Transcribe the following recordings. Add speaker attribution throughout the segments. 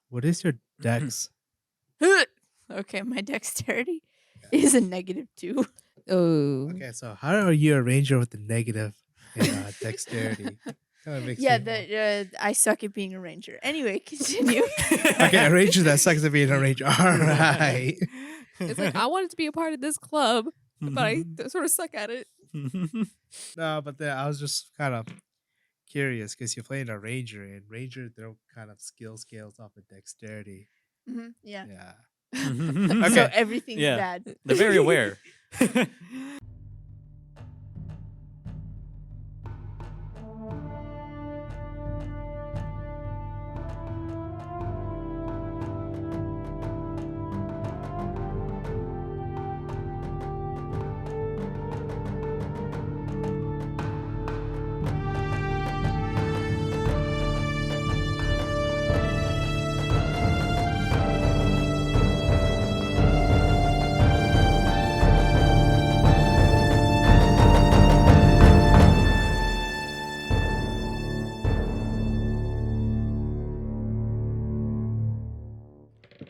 Speaker 1: What is your dex?
Speaker 2: Okay, my dexterity is a -2.
Speaker 3: Oh.
Speaker 1: Okay, so how are you a ranger with the negative in dexterity? Kinda makes
Speaker 2: Yeah,
Speaker 1: me
Speaker 2: I suck at being a ranger. Anyway, continue.
Speaker 1: okay, a ranger that sucks at being a ranger. All right.
Speaker 3: It's like I wanted to be a part of this club, but I sort of suck at it.
Speaker 1: No, but I was just kind of curious because you're playing a ranger, and ranger throw kind of skill scales off of dexterity.
Speaker 2: Yeah.
Speaker 1: Yeah.
Speaker 2: So
Speaker 1: Okay.
Speaker 2: everything's
Speaker 4: Yeah.
Speaker 2: bad.
Speaker 4: They're very aware.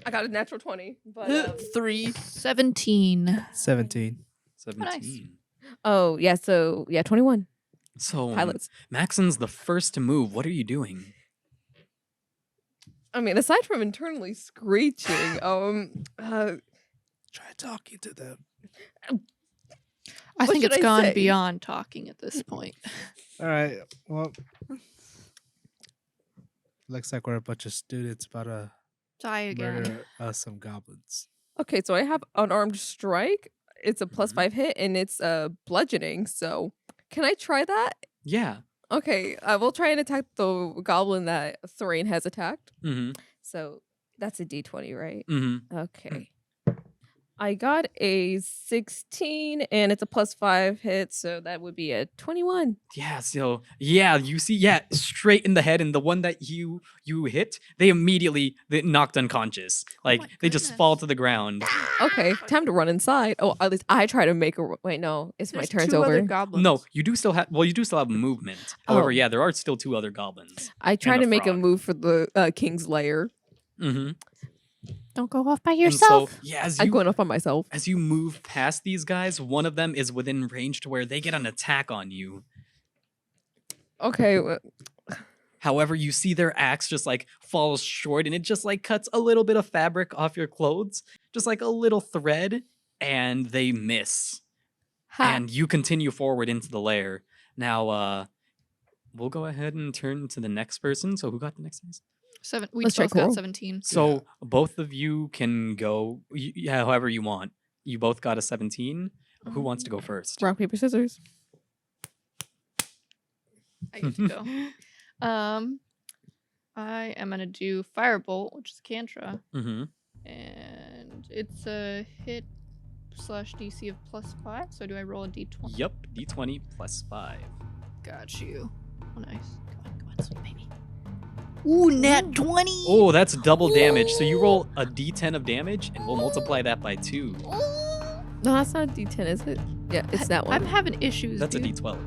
Speaker 3: I got a natural 20, but
Speaker 2: 17.
Speaker 1: 17.
Speaker 4: 17.
Speaker 3: oh yeah, so yeah, 21
Speaker 4: So
Speaker 3: pilots.
Speaker 4: Maxon's the first to move. What are you doing?
Speaker 3: I mean, aside from internally screeching,
Speaker 1: Try talking to them.
Speaker 2: I
Speaker 3: What
Speaker 2: think
Speaker 3: should
Speaker 2: it's
Speaker 3: I
Speaker 2: gone
Speaker 3: say?
Speaker 2: beyond talking at this point.
Speaker 1: All right. Well, looks like we're a bunch of students about to
Speaker 2: Die again.
Speaker 1: murder some goblins.
Speaker 3: okay, so I have unarmed strike. It's a plus
Speaker 4: Mhm.
Speaker 3: 5 hit, and it's bludgeoning. So can I try that?
Speaker 4: Yeah.
Speaker 3: Okay, I will try and attack the goblin that Thrain has attacked.
Speaker 4: Mm-hmm.
Speaker 3: So that's a d20, right?
Speaker 4: Mm-hmm.
Speaker 3: Okay. I got a 16, and it's a plus 5 hit, so that would be a 21.
Speaker 4: Yeah, so you see, straight in the head, and the one that you hit, they knocked unconscious. Like
Speaker 2: my
Speaker 4: they just fall
Speaker 2: goodness.
Speaker 4: to the ground.
Speaker 3: Okay, time to run inside. Oh, at least I try to make a. Wait, no, it's my
Speaker 2: There's
Speaker 3: turn's
Speaker 2: 2 other
Speaker 3: over.
Speaker 2: goblins.
Speaker 4: No, you do still have movement. However,
Speaker 3: Oh.
Speaker 4: yeah, there are still 2 other goblins.
Speaker 3: I try
Speaker 4: and
Speaker 3: to
Speaker 4: a
Speaker 3: make a
Speaker 4: frog.
Speaker 3: move for the king's lair.
Speaker 4: Mm-hmm.
Speaker 2: Don't go off by
Speaker 4: And
Speaker 2: yourself.
Speaker 4: so, yeah, as
Speaker 3: I'm
Speaker 4: you
Speaker 3: going off on myself.
Speaker 4: as you move past these guys, one of them is within range to where they get an attack on you.
Speaker 3: Okay,
Speaker 4: However, you see their axe just like falls short, and it just like cuts a little bit of fabric off your clothes, just like a little thread, and they miss.
Speaker 3: ha.
Speaker 4: And you continue forward into the lair. Now, we'll go ahead and turn to the next person. So who got the next dice?
Speaker 2: We
Speaker 3: Let's try
Speaker 2: both got
Speaker 3: Coral.
Speaker 2: 17.
Speaker 4: So both of you can go, however you want. You both got a 17. Who wants to go first?
Speaker 3: Rock, paper, scissors.
Speaker 2: I get to go. I am gonna do Firebolt, which is Cantra,
Speaker 4: Mm-hmm.
Speaker 2: and it's a hit / DC of +5. So do I roll a d20?
Speaker 4: Yep, d20 plus 5.
Speaker 2: Got you. Oh, nice. Come on, sweet baby. Ooh, nat 20.
Speaker 4: Oh, that's double damage. So you roll a d10 of damage, and we'll multiply that by 2.
Speaker 3: No, that's not a D10, is it? Yeah, it's that one.
Speaker 2: I'm having issues.
Speaker 4: That's a
Speaker 2: dude.
Speaker 4: d12.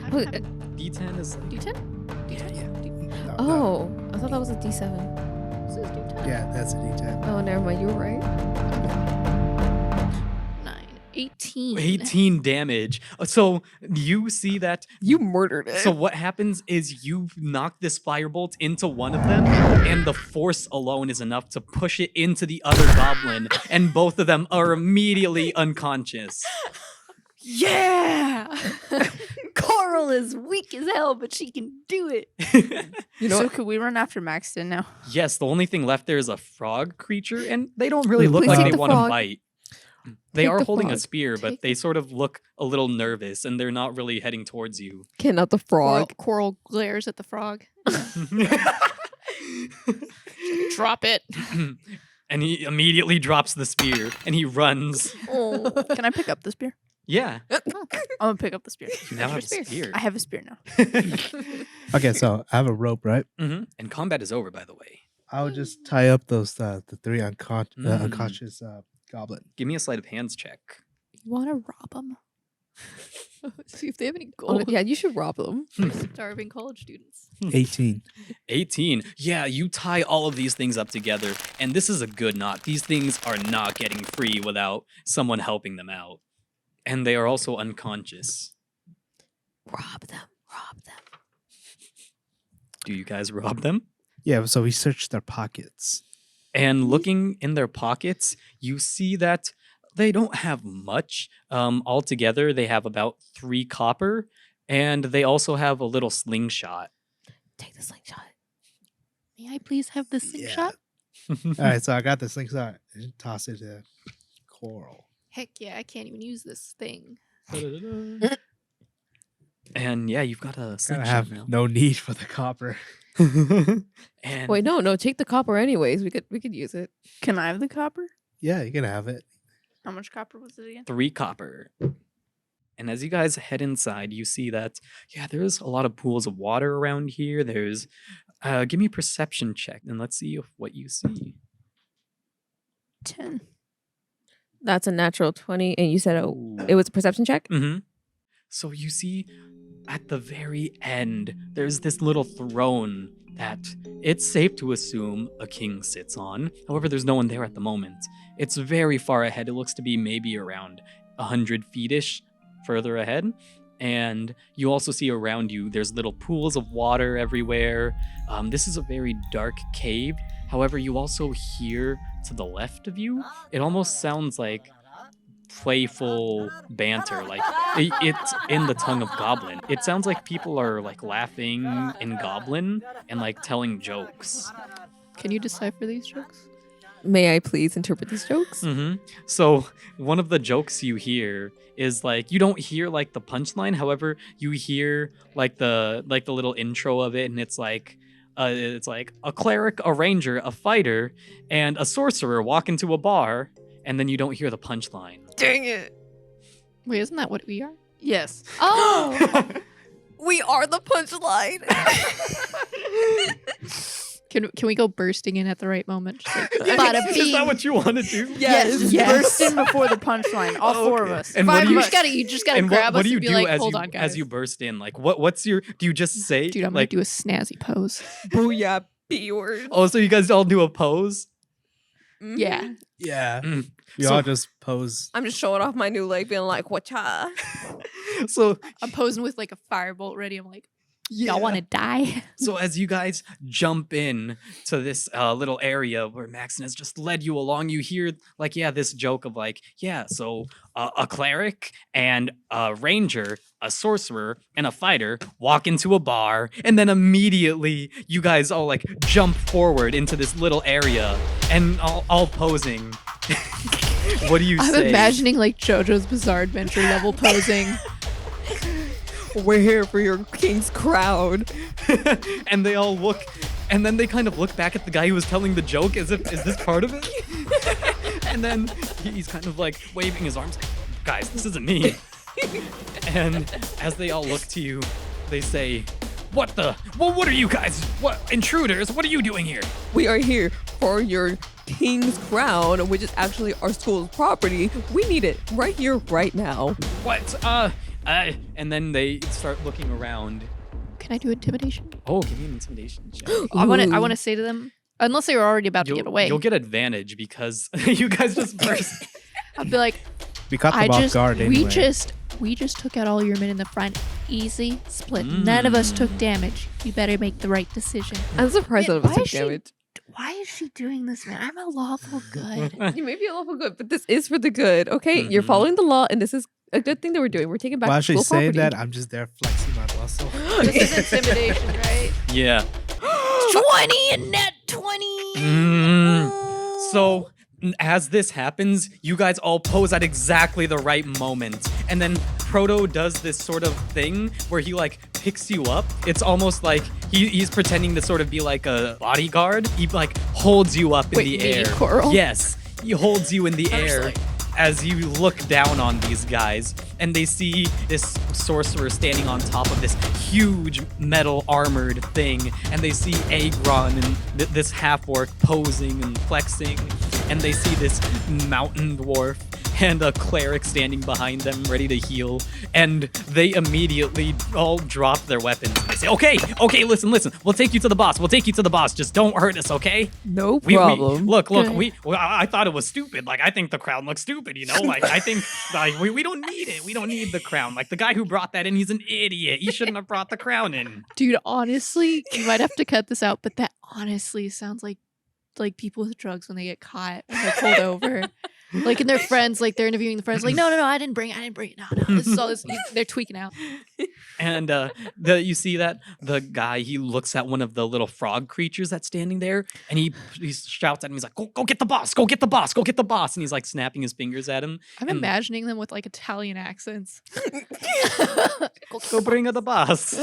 Speaker 2: I'm
Speaker 3: Wait,
Speaker 2: having-
Speaker 4: D10 is like...
Speaker 2: D10? D10?
Speaker 1: No,
Speaker 3: Oh, I thought that was a D7.
Speaker 2: This is D10.
Speaker 1: Yeah, that's a D10.
Speaker 3: Oh, never mind. You were right.
Speaker 2: 9. 18.
Speaker 4: 18 damage. So you see that.
Speaker 3: You murdered it.
Speaker 4: So what happens is you knock this firebolt into one of them, and the force alone is enough to push it into the other goblin, and both of them are immediately unconscious.
Speaker 2: Yeah! Coral is weak as hell, but she can do it.
Speaker 3: You know
Speaker 2: So
Speaker 3: what?
Speaker 2: could we run after Maxton now?
Speaker 4: Yes, the only thing left there is a frog creature, and they don't really
Speaker 3: Ooh,
Speaker 4: look
Speaker 3: please
Speaker 4: like
Speaker 3: take
Speaker 4: they
Speaker 3: the
Speaker 4: want to
Speaker 3: frog.
Speaker 4: bite. They
Speaker 3: Take
Speaker 4: are
Speaker 3: the
Speaker 4: holding a
Speaker 3: frog.
Speaker 4: spear, but
Speaker 2: Take
Speaker 4: they sort of look a little nervous, and they're not really heading towards you.
Speaker 3: Can not the frog.
Speaker 2: Coral glares at the frog. Drop it.
Speaker 4: And he immediately drops the spear, and he runs.
Speaker 3: Oh.
Speaker 2: Can I pick up the spear?
Speaker 4: Yeah,
Speaker 2: I'm gonna pick up the spear.
Speaker 4: you now
Speaker 2: Where's
Speaker 4: have
Speaker 2: your
Speaker 4: a spear.
Speaker 2: I have a spear now.
Speaker 1: Okay, so I have a rope, right?
Speaker 4: Mhm. And combat is over, by the way.
Speaker 1: I would just tie up those the 3
Speaker 4: Mm.
Speaker 1: unconscious goblin.
Speaker 4: Give me a sleight of hands check.
Speaker 2: You want to rob him? See if they have any
Speaker 3: Oh,
Speaker 2: gold.
Speaker 3: yeah, you should rob them.
Speaker 2: Starving college students.
Speaker 1: 18.
Speaker 4: 18. Yeah, you tie all of these things up together, and this is a good knot. These things are not getting free without someone helping them out. And they are also unconscious.
Speaker 3: Rob them. Rob them.
Speaker 4: Do you guys rob them?
Speaker 1: Yeah, so we searched their pockets.
Speaker 4: And looking in their pockets, you see that they don't have much. Altogether, they have about 3 copper, and they also have a little slingshot.
Speaker 3: Take the slingshot.
Speaker 2: May I please have the slingshot?
Speaker 1: All right, so I got the slingshot and toss it to Coral.
Speaker 2: Heck yeah, I can't even use this thing.
Speaker 4: And yeah, you've got a
Speaker 1: Kind of
Speaker 4: slingshot
Speaker 1: have
Speaker 4: now.
Speaker 1: no need for the copper.
Speaker 4: And
Speaker 3: Wait, no, take the copper anyways. We could use it.
Speaker 5: Can I have the copper?
Speaker 1: Yeah, you can have it.
Speaker 5: How much copper was it again?
Speaker 4: 3 copper. And as you guys head inside, you see that, yeah, there's a lot of pools of water around here. There's, give me a perception check, and let's see what you see.
Speaker 5: 10.
Speaker 3: That's a natural 20, and you said it was a perception check?
Speaker 4: Mm-hmm. So you see, at the very end, there's this little throne that it's safe to assume a king sits on. However, there's no one there at the moment. It's very far ahead. It looks to be maybe around 100 feet-ish further ahead. And you also see around you, there's little pools of water everywhere. This is a very dark cave. However, you also hear to the left of you, it almost sounds like playful banter. Like it's in the tongue of goblin. It sounds like people are like laughing in goblin and like telling jokes.
Speaker 2: Can you decipher these jokes?
Speaker 3: May I please interpret these jokes?
Speaker 4: Mm-hmm. So one of the jokes you hear is like, you don't hear like the punchline. However, you hear like the little intro of it, and it's like a cleric, a ranger, a fighter, and a sorcerer walk into a bar, and then you don't hear the punchline.
Speaker 3: Dang it.
Speaker 2: Wait, isn't that what we are?
Speaker 5: Yes.
Speaker 2: Oh!
Speaker 3: We are the punchline.
Speaker 2: Can we go bursting in at the right moment? Just like,
Speaker 4: Yeah,
Speaker 2: bada
Speaker 4: is
Speaker 2: bing.
Speaker 4: that what you want to do?
Speaker 5: Yes.
Speaker 2: Yes.
Speaker 5: Burst in before the punchline. All
Speaker 4: Oh,
Speaker 5: 4
Speaker 4: okay.
Speaker 5: of us.
Speaker 4: And
Speaker 2: Five
Speaker 4: what do
Speaker 2: of
Speaker 4: you-
Speaker 2: us. You just gotta
Speaker 4: And
Speaker 2: grab
Speaker 4: what
Speaker 2: us
Speaker 4: do you
Speaker 2: and be
Speaker 4: do
Speaker 2: like,
Speaker 4: as
Speaker 2: hold
Speaker 4: you
Speaker 2: on, guys.
Speaker 4: as you burst in? Like what's your? Do you just say?
Speaker 2: Dude, I'm
Speaker 4: like,
Speaker 2: gonna do a snazzy pose.
Speaker 3: Booyah, B-word.
Speaker 4: oh, so you guys all do a pose?
Speaker 3: Mhm.
Speaker 2: Yeah.
Speaker 1: Yeah.
Speaker 4: Mm.
Speaker 1: We
Speaker 4: So-
Speaker 1: all just pose.
Speaker 3: I'm just showing off my new leg, being like, whatcha?
Speaker 4: So
Speaker 2: I'm posing with like a firebolt ready. I'm like,
Speaker 4: yeah.
Speaker 2: y'all want to die?
Speaker 4: So as you guys jump in to this little area where Maxon has just led you along, you hear like, yeah, this joke of like, yeah, so a cleric and a ranger, a sorcerer, and a fighter walk into a bar, and then immediately you guys all like jump forward into this little area and all posing. What do you
Speaker 2: I'm
Speaker 4: say?
Speaker 2: imagining like JoJo's Bizarre Adventure level posing.
Speaker 3: We're here for your king's crown.
Speaker 4: And they all look, and then they kind of look back at the guy who was telling the joke as if, is this part of it? And then he's kind of like waving his arms, guys, this isn't me. And as they all look to you, they say, what are you guys? What, intruders? What are you doing here?
Speaker 3: We are here for your king's crown, which is actually our school's property. We need it right here, right now.
Speaker 4: What, and then they start looking around.
Speaker 2: Can I do intimidation?
Speaker 4: Oh, give me an intimidation check.
Speaker 2: I want
Speaker 3: Ooh.
Speaker 2: to say to them, unless they were already about to get away.
Speaker 4: You'll get advantage because you guys just burst.
Speaker 2: I'll be like,
Speaker 1: We caught them off guard anyway.
Speaker 2: we just took out all your men in the front. Easy split. None of us took damage. You better make the right decision.
Speaker 3: I'm surprised
Speaker 2: Man,
Speaker 3: that it was
Speaker 2: why
Speaker 3: took
Speaker 2: is she-
Speaker 3: damage.
Speaker 2: Why is she doing this, man? I'm a lawful good.
Speaker 3: You may be a lawful good, but this is for the good. Okay, you're
Speaker 4: Mhm.
Speaker 3: following the law, and this is a good thing that we're doing. We're taking back
Speaker 1: While
Speaker 3: school
Speaker 1: she's saying
Speaker 3: property.
Speaker 1: that, I'm just there flexing my muscle.
Speaker 2: This is intimidation, right?
Speaker 4: Yeah.
Speaker 2: 20 and net 20.
Speaker 4: So as this happens, you guys all pose at exactly the right moment. And then Proto does this sort of thing where he like picks you up. It's almost like he's pretending to sort of be like a bodyguard. He like holds you up in
Speaker 2: Wait,
Speaker 4: the
Speaker 2: me,
Speaker 4: air.
Speaker 2: Coral?
Speaker 4: Yes. He holds you in the
Speaker 2: I was
Speaker 4: air
Speaker 2: like-
Speaker 4: as you look down on these guys, and they see this sorcerer standing on top of this huge metal armored thing, and they see Agron and this half-orc posing and flexing, and they see this mountain dwarf and a cleric standing behind them ready to heal, and they immediately all drop their weapons. They say, okay, listen, we'll take you to the boss, just don't hurt us, okay?
Speaker 3: No
Speaker 4: We
Speaker 3: problem.
Speaker 4: look,
Speaker 2: Good.
Speaker 4: I thought it was stupid. Like, I think the crown looks stupid, you know? Like, I think, like, we don't need it. We don't need the crown. Like, the guy who brought that in, he's an idiot. He shouldn't have brought the crown in.
Speaker 2: Dude, honestly, you might have to cut this out, but that honestly sounds like people with drugs when they get caught when they're pulled over. Like, and their friends, like they're interviewing the friends, like, no, I didn't bring it. No, this is all this. They're tweaking out.
Speaker 4: And you see that the guy, he looks at one of the little frog creatures that's standing there, and he shouts at him. He's like, go get the boss, go get the boss, go get the boss. And he's like snapping his fingers at him.
Speaker 2: I'm
Speaker 4: And-
Speaker 2: imagining them with like Italian accents.
Speaker 4: Go bring her the boss.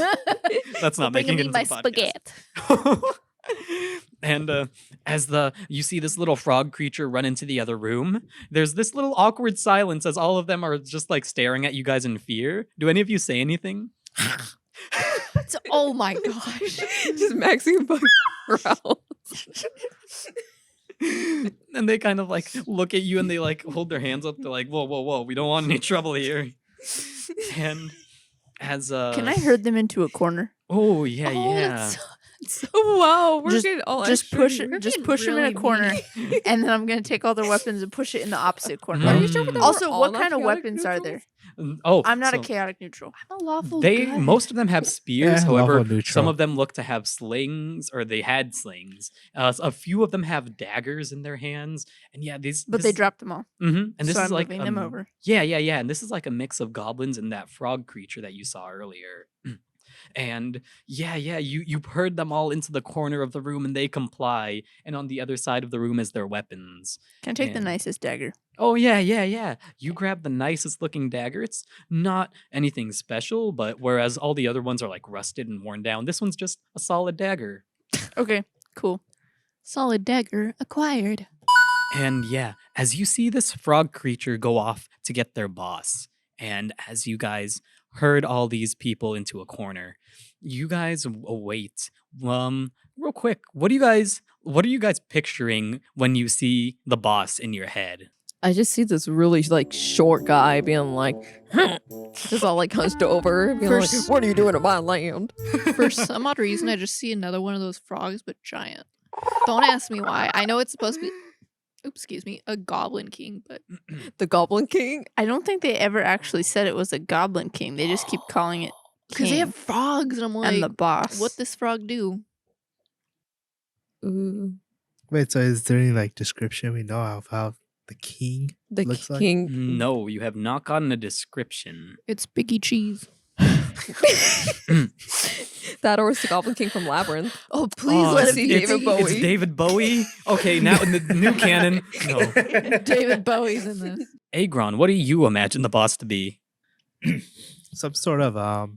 Speaker 4: That's not making it into
Speaker 2: my
Speaker 4: the podcast.
Speaker 2: spaghetti.
Speaker 4: And as you see this little frog creature run into the other room, there's this little awkward silence as all of them are just like staring at you guys in fear. Do any of you say anything?
Speaker 2: Oh my gosh.
Speaker 3: Just maxing fucking growls.
Speaker 4: And they kind of like look at you and they like hold their hands up. They're like, whoa, we don't want any trouble here. And as
Speaker 5: Can I herd them into a corner?
Speaker 4: Oh yeah,
Speaker 2: Oh,
Speaker 4: yeah.
Speaker 2: that's
Speaker 3: Oh wow, we're
Speaker 5: Just-
Speaker 3: getting all
Speaker 5: Just
Speaker 3: extra
Speaker 5: push
Speaker 3: here.
Speaker 5: it. Just
Speaker 2: being
Speaker 5: push them in
Speaker 2: really
Speaker 5: a corner,
Speaker 2: mean.
Speaker 5: and then I'm gonna take all their weapons and push it in the opposite corner.
Speaker 4: Are you sure that
Speaker 3: we're
Speaker 5: Also,
Speaker 3: all
Speaker 5: what
Speaker 3: not
Speaker 5: kind of
Speaker 3: chaotic
Speaker 5: weapons are
Speaker 3: neutrals?
Speaker 5: there?
Speaker 4: Oh,
Speaker 5: I'm not
Speaker 4: so
Speaker 5: a chaotic neutral.
Speaker 2: I'm a lawful
Speaker 4: They
Speaker 2: good.
Speaker 4: most of them have spears.
Speaker 1: Yeah,
Speaker 4: However,
Speaker 1: lawful neutral.
Speaker 4: some of them look to have slings, or they had slings. A few of them have daggers in their hands, and yeah,
Speaker 5: But they dropped them all.
Speaker 4: And this
Speaker 5: so
Speaker 4: is
Speaker 5: I'm
Speaker 4: like
Speaker 5: moving them over.
Speaker 4: Yeah. And this is like a mix of goblins and that frog creature that you saw earlier. And yeah, you've heard them all into the corner of the room, and they comply. And on the other side of the room is their weapons.
Speaker 5: Can I take the
Speaker 4: And-
Speaker 5: nicest dagger?
Speaker 4: Oh yeah. You grab the nicest looking dagger. It's not anything special, but whereas all the other ones are like rusted and worn down, this one's just a solid dagger.
Speaker 5: Okay, cool.
Speaker 2: Solid dagger acquired.
Speaker 4: And yeah, as you see this frog creature go off to get their boss, and as you guys herd all these people into a corner, you guys await. Real quick, what are you guys picturing when you see the boss in your head?
Speaker 3: I just see this really like short guy being like, just all like hunched over, being like,
Speaker 2: First-
Speaker 3: "What are you doing in my land?"
Speaker 2: For some odd reason, I just see another one of those frogs, but giant. Don't ask me why. I know it's supposed to be, excuse me, a goblin king, but
Speaker 3: The Goblin King.
Speaker 5: I don't think they ever actually said it was a goblin king. They just keep calling it
Speaker 2: because they
Speaker 5: king
Speaker 2: have frogs, and I'm like,
Speaker 5: and the boss.
Speaker 2: what this frog do?
Speaker 3: Ooh,
Speaker 1: Wait, so is there any like description we know of how the king
Speaker 3: the
Speaker 1: looks like?
Speaker 3: king.
Speaker 4: No, you have not gotten a description.
Speaker 2: It's Biggie Cheese.
Speaker 3: That or it's the Goblin King from Labyrinth.
Speaker 5: Oh, please
Speaker 4: Oh,
Speaker 5: let
Speaker 3: it's
Speaker 5: it be
Speaker 3: David Bowie.
Speaker 4: It's David Bowie. Okay, now in the new canon, no.
Speaker 2: David Bowie's in this.
Speaker 4: Agron, what do you imagine the boss to be?
Speaker 1: Some sort of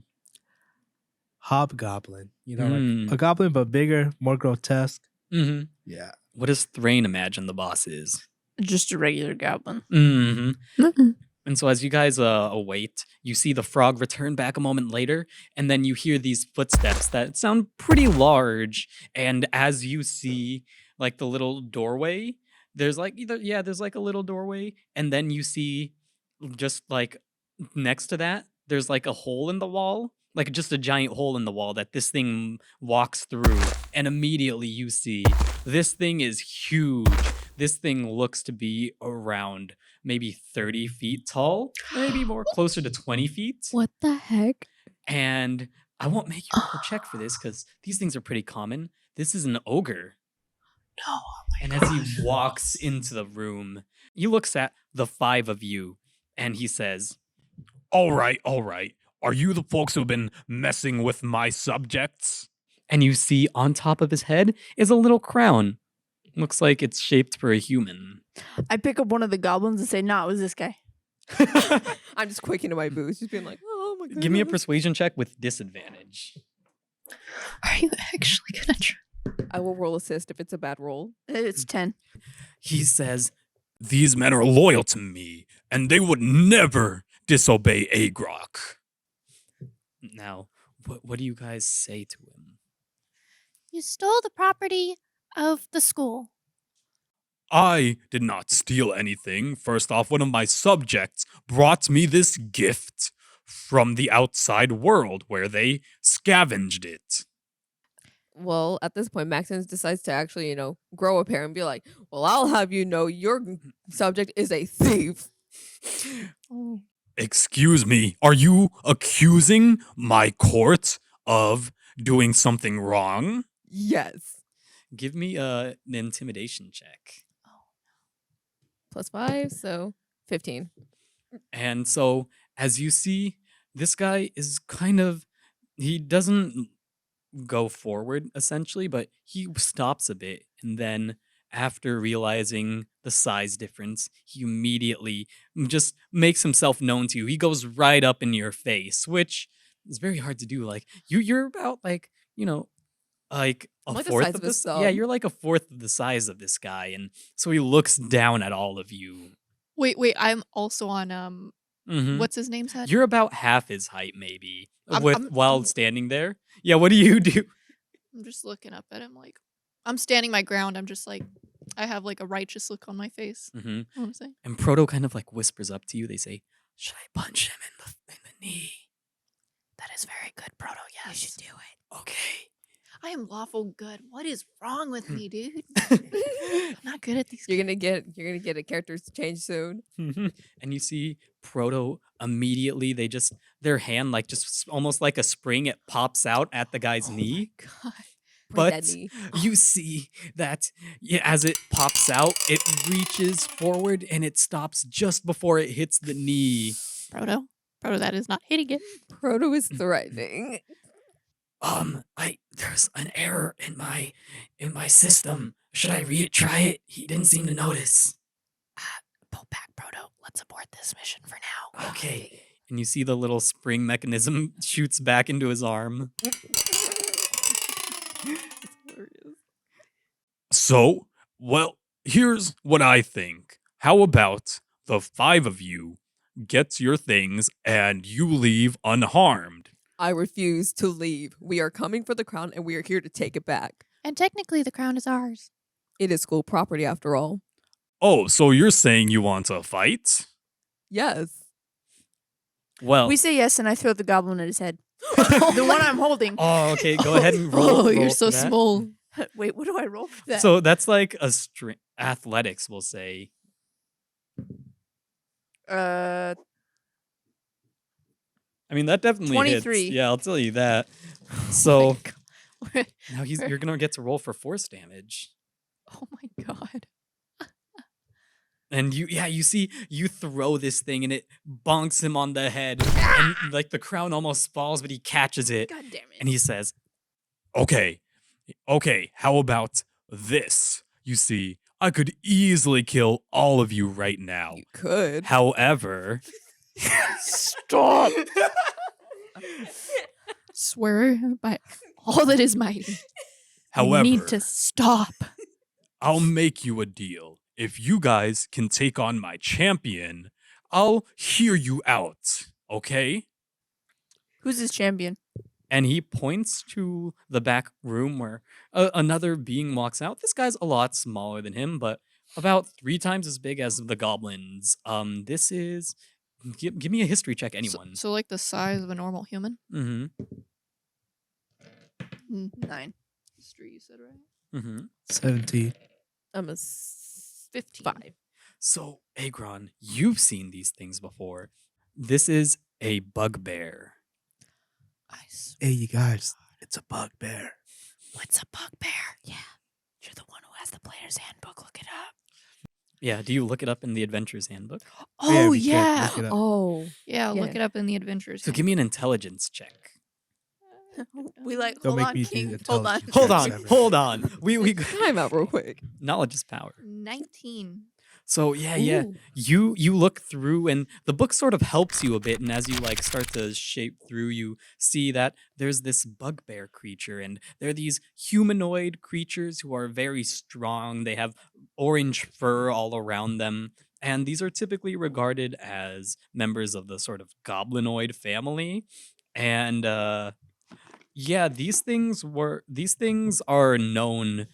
Speaker 1: hobgoblin. You know,
Speaker 4: Mm.
Speaker 1: like a goblin but bigger, more grotesque.
Speaker 4: Mm-hmm.
Speaker 1: Yeah.
Speaker 4: What does Thrain imagine the boss is?
Speaker 5: Just a regular goblin.
Speaker 4: Mm-hmm. And so as you guys await, you see the frog return back a moment later, and then you hear these footsteps that sound pretty large. And as you see like the little doorway, there's like there's like a little doorway, and then you see just like next to that, there's like a hole in the wall, like just a giant hole in the wall that this thing walks through. And immediately you see this thing is huge. This thing looks to be around maybe 30 feet tall, maybe more closer to 20 feet.
Speaker 3: What the heck?
Speaker 4: And I won't make you roll a check for this because these things are pretty common. This is an ogre.
Speaker 2: No.
Speaker 4: And as he walks into the room, he looks at the five of you and he says,
Speaker 6: All right. Are you the folks who've been messing with my subjects?
Speaker 4: and you see on top of his head is a little crown. Looks like it's shaped for a human.
Speaker 5: I pick up one of the goblins and say, "No, it was this guy."
Speaker 3: I'm just quaking in my boots, just being like, "Oh my god!"
Speaker 4: Give me a persuasion check with disadvantage.
Speaker 2: Are you actually gonna try?
Speaker 3: I will roll assist if it's a bad roll.
Speaker 5: It's 10.
Speaker 4: He says,
Speaker 6: These men are loyal to me, and they would never disobey Agrok.
Speaker 4: now, what do you guys say to him?
Speaker 7: You stole the property of the school.
Speaker 6: I did not steal anything. First off, one of my subjects brought me this gift from the outside world where they scavenged it.
Speaker 3: Well, at this point, Maximus decides to actually, grow a pair and be like, well, I'll have you know your subject is a thief.
Speaker 2: Oh.
Speaker 6: Excuse me, are you accusing my court of doing something wrong?
Speaker 3: Yes.
Speaker 4: Give me an intimidation check.
Speaker 3: +5, so 15.
Speaker 4: And so, as you see, this guy is he doesn't go forward essentially, but he stops a bit. And then, after realizing the size difference, he immediately just makes himself known to you. He goes right up in your face, which is very hard to do. Like, you're about like, like a
Speaker 3: I'm like the
Speaker 4: fourth
Speaker 3: size
Speaker 4: of
Speaker 3: of his
Speaker 4: this. Yeah,
Speaker 3: thumb.
Speaker 4: you're like a fourth of the size of this guy. And so he looks down at all of you.
Speaker 2: Wait, I'm also on
Speaker 4: Mhm.
Speaker 2: what's his name's head?
Speaker 4: You're about half his height, maybe,
Speaker 2: I'm-
Speaker 4: while
Speaker 2: I'm-
Speaker 4: standing there. Yeah, what do you do?
Speaker 2: I'm just looking up at him like I'm standing my ground. I'm just like I have like a righteous look on my face.
Speaker 4: Hmm.
Speaker 2: You know what I'm saying?
Speaker 4: And Proto kind of like whispers up to you. They say, "Should I punch him in the knee?"
Speaker 2: That is very good, Proto. Yes.
Speaker 5: You should do it.
Speaker 4: Okay.
Speaker 2: I am lawful good. What is wrong with me, dude? I'm not good at these.
Speaker 3: You're gonna get a character change soon.
Speaker 4: Mhm. And you see Proto immediately. Their hand like just almost like a spring. It pops out at the guy's knee.
Speaker 2: God.
Speaker 3: Break that
Speaker 4: But
Speaker 3: knee.
Speaker 4: you see that as it pops out, it reaches forward and it stops just before it hits the knee.
Speaker 2: Proto, that is not hitting it.
Speaker 3: Proto is threatening.
Speaker 4: There's an error in my system. Should I retry it? He didn't seem to notice.
Speaker 2: Pull back, Proto. Let's abort this mission for now.
Speaker 4: Okay. And you see the little spring mechanism shoots back into his arm.
Speaker 6: So, well, here's what I think. How about the 5 of you get your things and you leave unharmed?
Speaker 3: I refuse to leave. We are coming for the crown and we are here to take it back.
Speaker 2: And technically, the crown is ours.
Speaker 3: It is school property after all.
Speaker 6: Oh, so you're saying you want to fight?
Speaker 3: Yes.
Speaker 4: Well,
Speaker 5: We say yes, and I throw the goblin at his head. The one I'm holding.
Speaker 4: oh, okay. Go ahead and roll.
Speaker 2: Oh, you're
Speaker 4: roll
Speaker 2: so
Speaker 4: for that.
Speaker 2: small.
Speaker 5: Wait, what do I roll for that?
Speaker 4: So that's like a athletics, we'll say.
Speaker 5: Uh,
Speaker 4: I mean, that definitely
Speaker 5: 23.
Speaker 4: hits. Yeah, I'll tell you that. So
Speaker 2: Oh
Speaker 4: now you're gonna get to roll for force damage.
Speaker 2: my god.
Speaker 4: And you see, you throw this thing and it bonks him on the head, and like the crown almost falls, but he catches it,
Speaker 5: God damn it.
Speaker 4: and he says,
Speaker 6: Okay, how about this? You see, I could easily kill all of you right now.
Speaker 3: You could.
Speaker 6: However,
Speaker 5: Stop.
Speaker 2: Swear by all that is mighty. You
Speaker 6: however,
Speaker 2: need to stop.
Speaker 6: I'll make you a deal. If you guys can take on my champion, I'll hear you out, okay?
Speaker 5: Who's his champion?
Speaker 4: and he points to the back room where another being walks out. This guy's a lot smaller than him, but about 3 times as big as the goblins. This is. Give me a history check, anyone.
Speaker 2: So like the size of a normal human?
Speaker 4: Mm-hmm.
Speaker 5: 9.
Speaker 2: History, you said, right?
Speaker 4: Mm-hmm.
Speaker 1: 17.
Speaker 3: I'm a
Speaker 2: 15.
Speaker 3: 5.
Speaker 4: So, Agron, you've seen these things before. This is a bugbear.
Speaker 1: Hey, you guys, it's a bugbear.
Speaker 2: What's a bugbear? Yeah. You're the one who has the player's handbook. Look it up.
Speaker 4: Yeah, do you look it up in the Adventurer's Handbook?
Speaker 2: Oh,
Speaker 1: we can't
Speaker 2: yeah.
Speaker 1: look it up.
Speaker 3: Oh.
Speaker 2: Yeah, look
Speaker 3: Yeah.
Speaker 2: it up in the adventures.
Speaker 4: So give me an intelligence check.
Speaker 5: We like
Speaker 1: Don't
Speaker 5: hold
Speaker 1: make
Speaker 5: on,
Speaker 1: me do
Speaker 5: King. Hold on.
Speaker 1: intelligence
Speaker 4: Hold
Speaker 1: checks
Speaker 4: on,
Speaker 1: ever.
Speaker 4: hold on. We
Speaker 3: Time out real quick.
Speaker 4: knowledge is power.
Speaker 2: 19.
Speaker 4: So yeah.
Speaker 3: Ooh.
Speaker 4: You look through and the book sort of helps you a bit, and as you like start to shape through, you see that there's this bugbear creature, and they're these humanoid creatures who are very strong. They have orange fur all around them, and these are typically regarded as members of the sort of goblinoid family. And yeah, these things are known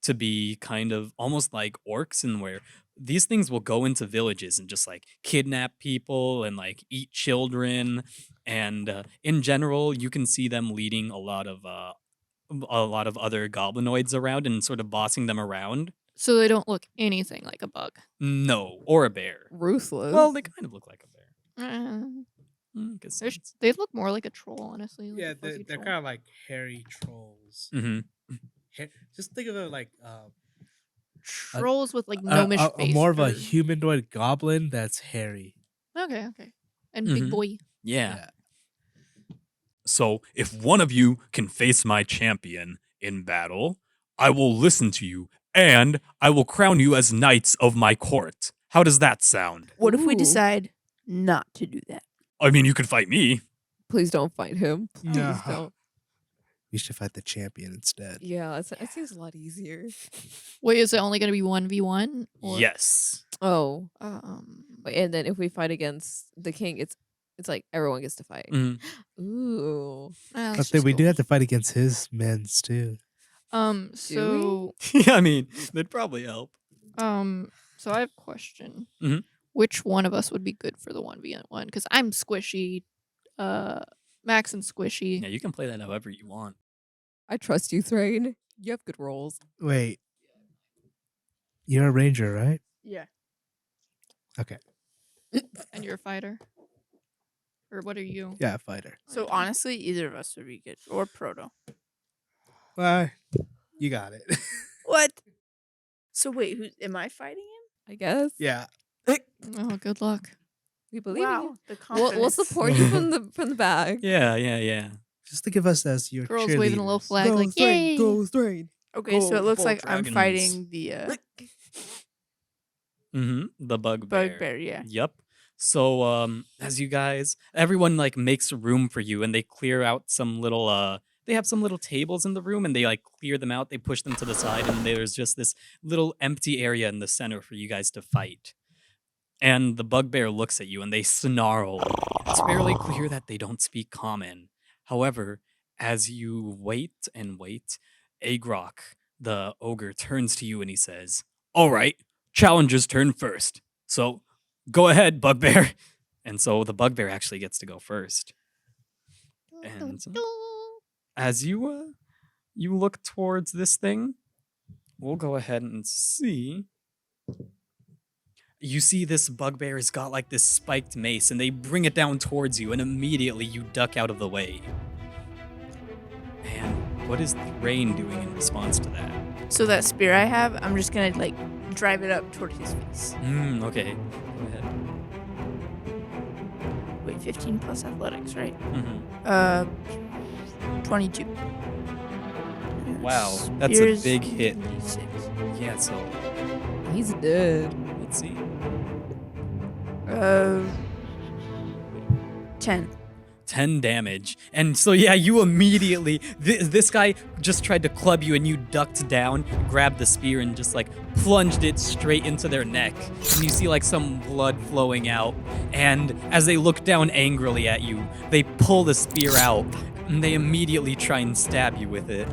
Speaker 6: to be kind of almost like orcs, and where these things will go into villages and just like kidnap people and like eat children. And in general, you can see them leading a lot of other goblinoids around and sort of bossing them around.
Speaker 2: So they don't look anything like a bug.
Speaker 6: No, or a bear.
Speaker 3: Ruthless.
Speaker 6: Well, they kind of look like a bear.
Speaker 2: Uh,
Speaker 6: Guess
Speaker 2: they look more like a troll, honestly. Like
Speaker 1: Yeah,
Speaker 2: a fuzzy
Speaker 1: they're
Speaker 2: troll.
Speaker 1: kind of like hairy trolls. Just think of it like
Speaker 2: Trolls with like gnomish face.
Speaker 1: more of a
Speaker 2: or-
Speaker 1: humanoid goblin that's hairy.
Speaker 2: Okay, and big
Speaker 6: Mhm.
Speaker 2: boy.
Speaker 6: Yeah. So, if one of you can face my champion in battle, I will listen to you and I will crown you as knights of my court. How does that sound?
Speaker 5: What if we
Speaker 3: Ooh.
Speaker 5: decide not to do that?
Speaker 6: I mean, you can fight me.
Speaker 3: Please don't fight him. Please
Speaker 1: No.
Speaker 3: don't.
Speaker 1: We should fight the champion instead.
Speaker 3: Yeah, it seems a lot easier.
Speaker 2: Wait, is it only going to be 1v1?
Speaker 6: Yes.
Speaker 3: Oh,
Speaker 2: Wait,
Speaker 3: and then if we fight against the king, it's like everyone gets to fight.
Speaker 6: Mhm.
Speaker 3: Ooh.
Speaker 1: I think we do have to fight against his men's too.
Speaker 2: So
Speaker 6: Yeah, I mean, that'd probably help.
Speaker 2: so I have a question.
Speaker 6: Mhm.
Speaker 2: Which one of us would be good for the 1v1? Because I'm squishy. Max and squishy.
Speaker 6: Yeah, you can play that however you want.
Speaker 3: I trust you, Thrain. You have good rolls.
Speaker 1: Wait, you're a ranger, right?
Speaker 5: Yeah.
Speaker 1: Okay,
Speaker 2: And you're a fighter? Or what are you?
Speaker 1: yeah, fighter.
Speaker 5: So honestly, either of us would be good. Or Proto.
Speaker 1: Well, you got it.
Speaker 5: What? So wait, who am I fighting him?
Speaker 3: I guess.
Speaker 1: Yeah.
Speaker 2: Oh, good luck.
Speaker 3: We believe you.
Speaker 5: The
Speaker 3: We'll
Speaker 5: confidence.
Speaker 3: support you from the back.
Speaker 6: Yeah.
Speaker 1: Just think of us as your
Speaker 2: Girls waving a little
Speaker 1: cheerleaders.
Speaker 2: flag like, yay!
Speaker 3: Thrain.
Speaker 5: Okay, so it looks
Speaker 6: Go
Speaker 5: like I'm
Speaker 6: Dragons.
Speaker 5: fighting the
Speaker 6: The bugbear.
Speaker 5: bugbear. Yeah.
Speaker 6: Yep. So as you guys, everyone like makes room for you, and they clear out some little they have some little tables in the room, and they like clear them out, they push them to the side, and there's just this little empty area in the center for you guys to fight. And the bugbear looks at you and they snarl. It's fairly clear that they don't speak common. However, as you wait and wait, Agrok, the ogre, turns to you and he says, "All right, challengers turn first. So go ahead, bugbear." And so the bugbear actually gets to go first. And as you look towards this thing, we'll go ahead and see. You see this bugbear has got like this spiked mace, and they bring it down towards you, and immediately you duck out of the way. And what is Thrain doing in response to that?
Speaker 5: So that spear I have, I'm just gonna like drive it up toward his face.
Speaker 6: Okay. Go ahead.
Speaker 5: Wait, 15 plus athletics, right? 22.
Speaker 6: Wow, that's a
Speaker 5: Spear's
Speaker 6: big hit.
Speaker 5: 26.
Speaker 6: Yeah, so
Speaker 3: He's dead.
Speaker 6: let's see.
Speaker 5: 10.
Speaker 6: 10 damage. And so, yeah, you immediately, this guy just tried to club you, and you ducked down, grabbed the spear, and just like plunged it straight into their neck. And you see like some blood flowing out. And as they look down angrily at you, they pull the spear out, and they immediately try and stab you with it.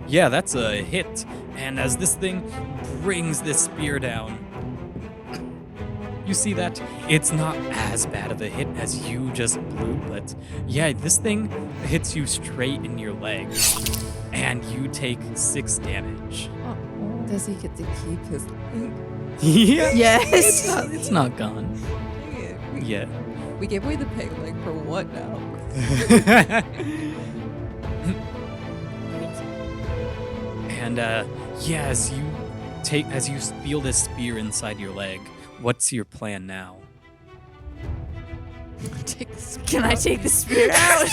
Speaker 6: Yeah, that's a hit. And as this thing brings this spear down, you see that it's not as bad of a hit as you just blew, but yeah, this thing hits you straight in your leg, and you take 6 damage.
Speaker 3: Does he get to keep his leg?
Speaker 6: Yeah,
Speaker 5: Yes.
Speaker 6: it's not gone
Speaker 3: Dang it.
Speaker 6: yet.
Speaker 3: We gave away the peg leg for what now?
Speaker 6: And yeah, as you feel this spear inside your leg, what's your plan now?
Speaker 5: Can I take the spear out?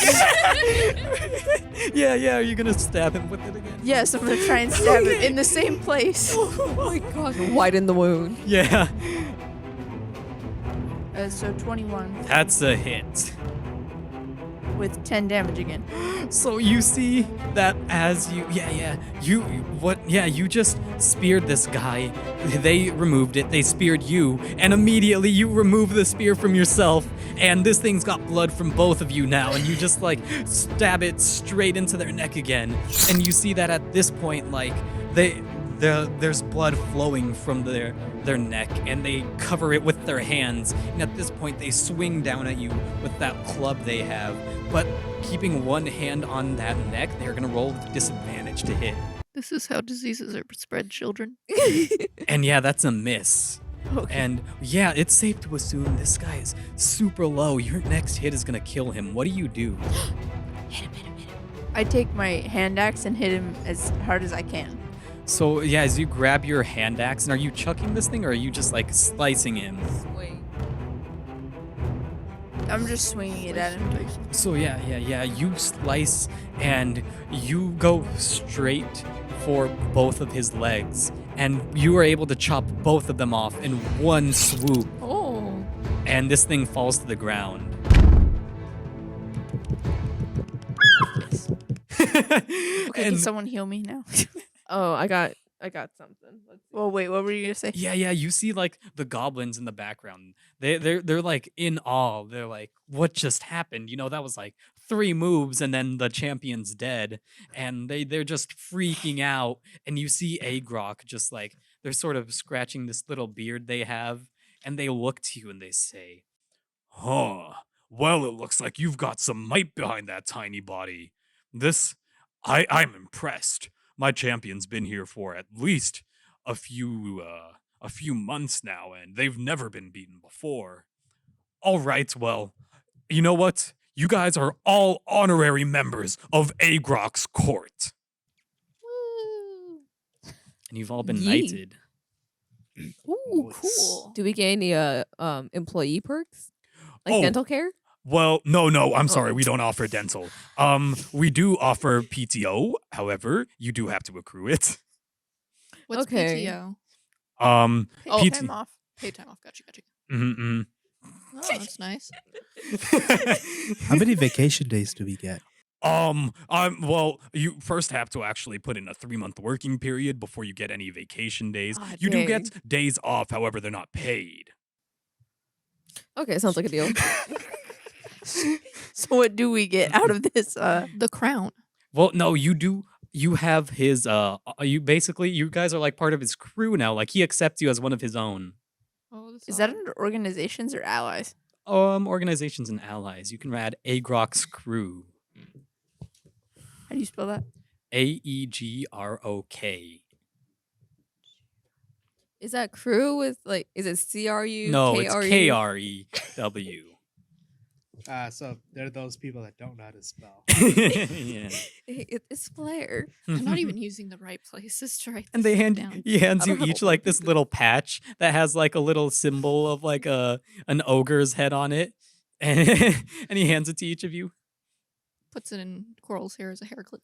Speaker 6: Yeah, are you gonna stab him with it again?
Speaker 5: Yes, I'm gonna try and stab him in the same place.
Speaker 3: Oh my gosh. Widen the wound.
Speaker 6: Yeah,
Speaker 5: So 21
Speaker 6: that's a hit.
Speaker 5: with 10 damage again.
Speaker 6: So you see that as you you just speared this guy. They removed it, they speared you, and immediately you remove the spear from yourself, and this thing's got blood from both of you now, and you just like stab it straight into their neck again. And you see that at this point, like there's blood flowing from their neck, and they cover it with their hands. And at this point, they swing down at you with that club they have. But keeping one hand on that neck, they're gonna roll with disadvantage to hit.
Speaker 2: This is how diseases are spread, children.
Speaker 6: And yeah, that's a miss.
Speaker 2: Okay.
Speaker 6: And yeah, it's safe to assume this guy is super low. Your next hit is gonna kill him. What do you do?
Speaker 2: Hit him.
Speaker 5: I take my hand axe and hit him as hard as I can.
Speaker 6: So yeah, as you grab your hand axe, and are you chucking this thing, or are you just like slicing him?
Speaker 3: Wait.
Speaker 5: I'm just swinging it at him.
Speaker 6: So yeah, you slice and you go straight for both of his legs, and you are able to chop both of them off in one swoop,
Speaker 2: Oh.
Speaker 6: and this thing falls to the ground.
Speaker 5: Okay, can
Speaker 6: And
Speaker 5: someone heal me now?
Speaker 3: Oh, I got something. Let's see.
Speaker 5: Well, wait, what were you gonna say?
Speaker 6: yeah, you see like the goblins in the background. They're like in awe. They're like, what just happened? That was like 3 moves and then the champion's dead. And they're just freaking out. And you see Agrok just like they're sort of scratching this little beard they have, and they look to you and they say, "Huh. Well, it looks like you've got some might behind that tiny body. I'm impressed. My champion's been here for at least a few months now, and they've never been beaten before. All right, well, you know what? You guys are all honorary members of Agrok's court,
Speaker 2: Woo.
Speaker 6: and you've all been
Speaker 3: Yee.
Speaker 6: knighted."
Speaker 5: Ooh,
Speaker 1: Nice.
Speaker 5: cool.
Speaker 3: Do we get any employee perks? Like
Speaker 6: Oh.
Speaker 3: dental care?
Speaker 6: Well, no, I'm sorry, we don't offer dental. We do offer PTO. However, you do have to accrue it.
Speaker 2: What's
Speaker 3: Okay.
Speaker 2: PTO?
Speaker 6: Oh,
Speaker 5: Oh,
Speaker 6: PT
Speaker 5: time off.
Speaker 2: Pay time off. Gotcha.
Speaker 6: Mm-mm.
Speaker 2: Oh, that's nice.
Speaker 1: How many vacation days do we get?
Speaker 6: Well, you first have to actually put in a 3-month working period before you get any vacation days.
Speaker 3: Ah,
Speaker 6: You do
Speaker 3: dang.
Speaker 6: get days off, however, they're not paid.
Speaker 3: Okay, sounds like a deal.
Speaker 5: So what do we get out of this?
Speaker 2: The crown.
Speaker 6: Well, no, you do. You have his. You guys are like part of his crew now. Like he accepts you as one of his own.
Speaker 2: Oh, this
Speaker 5: Is that under organizations or allies?
Speaker 6: Organizations and allies. You can add Agrok's crew.
Speaker 5: How do you spell that?
Speaker 6: Aegrok.
Speaker 3: Is that crew with like? Is it CRU?
Speaker 6: No, it's
Speaker 3: KRU?
Speaker 6: KREW.
Speaker 1: So they're those people that don't know how to spell.
Speaker 6: Yeah.
Speaker 3: It's Flair.
Speaker 2: I'm not even using the right places to write
Speaker 6: And
Speaker 2: this
Speaker 6: they
Speaker 2: down.
Speaker 6: he hands
Speaker 3: I
Speaker 6: you
Speaker 3: don't have
Speaker 6: each
Speaker 3: a
Speaker 6: like
Speaker 3: word
Speaker 6: this
Speaker 3: for
Speaker 6: little patch that has like a little symbol of like an ogre's head on it, and and he hands it to each of you.
Speaker 2: Puts it in Coral's hair as a hair clip.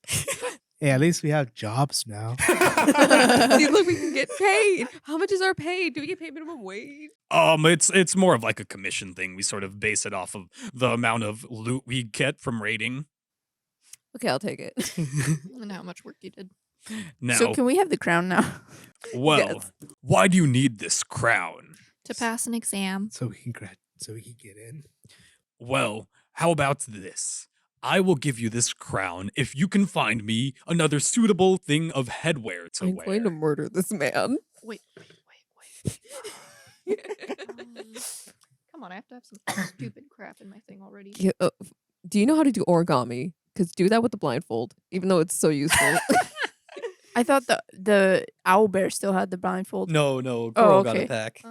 Speaker 1: Hey, at least we have jobs now.
Speaker 3: See, look, we can get paid. How much is our pay? Do we get paid minimum wage?
Speaker 6: It's more of like a commission thing. We sort of base it off of the amount of loot we get from raiding.
Speaker 3: Okay, I'll take it.
Speaker 2: And how much work you did.
Speaker 6: Now,
Speaker 5: So can we have the crown now?
Speaker 6: well,
Speaker 3: Yes.
Speaker 6: why do you need this crown?
Speaker 2: To pass an exam.
Speaker 1: So we can get in.
Speaker 6: Well, how about this? I will give you this crown if you can find me another suitable thing of headwear to
Speaker 3: I'm
Speaker 6: wear.
Speaker 3: going to murder this man.
Speaker 2: Wait. Come on, I have to have some stupid crap in my thing already.
Speaker 3: Do you know how to do origami? Because do that with the blindfold, even though it's so useful.
Speaker 5: I thought the owl bear still had the blindfold.
Speaker 6: No,
Speaker 5: Oh,
Speaker 6: Coral got a
Speaker 5: okay.
Speaker 6: pack.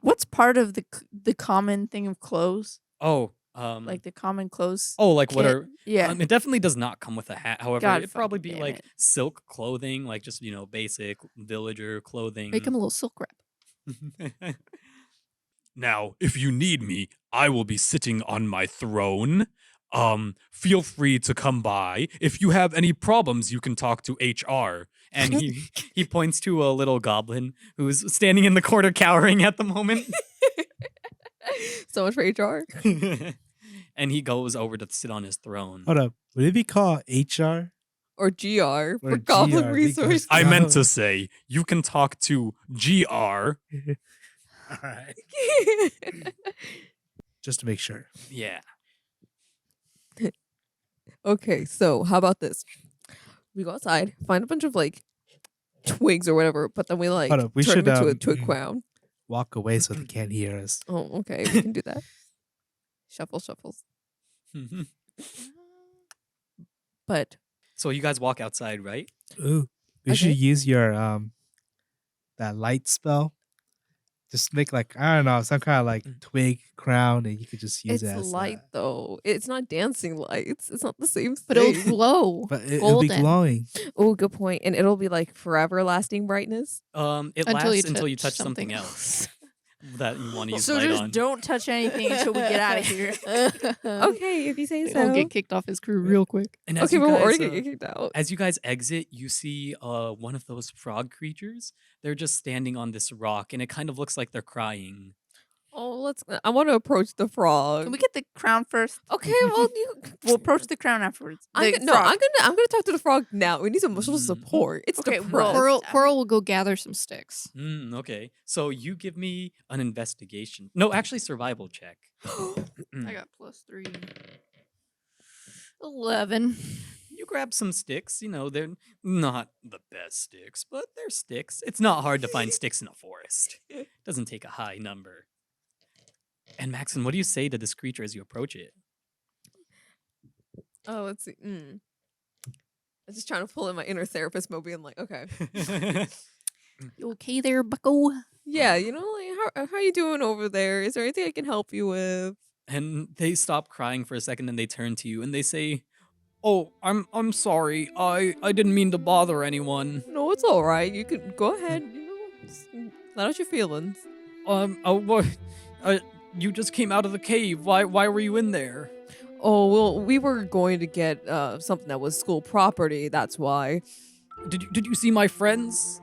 Speaker 5: What's part of the common thing of clothes?
Speaker 6: Oh,
Speaker 5: Like the common clothes?
Speaker 6: like what
Speaker 5: kit?
Speaker 6: are?
Speaker 5: Yeah.
Speaker 6: It definitely does not come with a hat. However,
Speaker 5: God
Speaker 6: it'd probably be
Speaker 5: fucking damn
Speaker 6: like
Speaker 5: it.
Speaker 6: silk clothing, like just basic villager clothing.
Speaker 2: Make him a little silk wrap.
Speaker 6: Now, if you need me, I will be sitting on my throne. Feel free to come by. If you have any problems, you can talk to HR. And he points to a little goblin who's standing in the corner cowering at the moment.
Speaker 3: So much for HR.
Speaker 6: And he goes over to sit on his throne.
Speaker 1: Hold up. Would it be called HR?
Speaker 3: Or GR
Speaker 1: Or
Speaker 3: for Goblin
Speaker 1: GR,
Speaker 3: Resource.
Speaker 1: because-
Speaker 6: I meant
Speaker 1: No.
Speaker 6: to say, you can talk to GR.
Speaker 1: All right. Just to make sure.
Speaker 6: Yeah.
Speaker 3: Okay, so how about this? We go outside, find a bunch of like twigs or whatever, but then we like
Speaker 1: Hold up, we
Speaker 3: turn
Speaker 1: should,
Speaker 3: them into a twig crown.
Speaker 1: walk away so they can't hear us.
Speaker 3: Oh, okay, we can do that. Shuffles. But
Speaker 6: So you guys walk outside, right?
Speaker 1: Ooh, we
Speaker 3: Okay.
Speaker 1: should use your that light spell. Just make like I don't know some kind of like twig crown, and you could just use
Speaker 3: it's
Speaker 1: it as
Speaker 3: light though. It's not dancing lights. It's not the same
Speaker 2: But it'll
Speaker 3: thing.
Speaker 2: glow.
Speaker 1: But it'll be
Speaker 2: golden.
Speaker 1: glowing.
Speaker 3: Oh, good point. And it'll be like forever lasting brightness.
Speaker 6: It
Speaker 2: Until
Speaker 6: lasts until you touch something
Speaker 2: something
Speaker 6: else that you want to use
Speaker 5: So
Speaker 6: light
Speaker 5: just
Speaker 6: on.
Speaker 5: don't touch anything until we get out of here.
Speaker 3: Okay, if you say
Speaker 2: He'll
Speaker 3: so.
Speaker 2: get kicked off his crew real quick.
Speaker 6: And as
Speaker 3: Okay,
Speaker 6: you
Speaker 3: but we're
Speaker 6: guys,
Speaker 3: already getting kicked out.
Speaker 6: as you guys exit, you see one of those frog creatures. They're just standing on this rock, and it kind of looks like they're crying.
Speaker 3: Oh, I want to approach the frog.
Speaker 5: Can we get the crown first?
Speaker 3: Okay, well,
Speaker 5: We'll approach the crown afterwards.
Speaker 3: I'm
Speaker 5: The
Speaker 3: gonna
Speaker 5: frog.
Speaker 3: talk to the frog now. We need some emotional support. It's
Speaker 5: Okay,
Speaker 3: depressed.
Speaker 5: well-
Speaker 2: Coral will go gather some sticks.
Speaker 6: Okay, so you give me an investigation. No, actually, survival check.
Speaker 2: I got +3. 11.
Speaker 6: You grab some sticks. You know, they're not the best sticks, but they're sticks. It's not hard to find sticks in a forest. It doesn't take a high number. And Maxon, what do you say to this creature as you approach it?
Speaker 3: Oh, let's see. I'm just trying to pull in my inner therapist mode, being like, okay,
Speaker 2: You okay there, bucko?
Speaker 3: yeah, you know, like how you doing over there? Is there anything I can help you with?
Speaker 6: And they stop crying for a second, and they turn to you and they say, "Oh, I'm sorry. I didn't mean to bother anyone.
Speaker 3: No, it's all right. You can go ahead. You know, just let out your feelings.
Speaker 6: What? You just came out of the cave. Why were you in there?"
Speaker 3: Oh well, we were going to get something that was school property. That's why.
Speaker 6: Did you see my friends?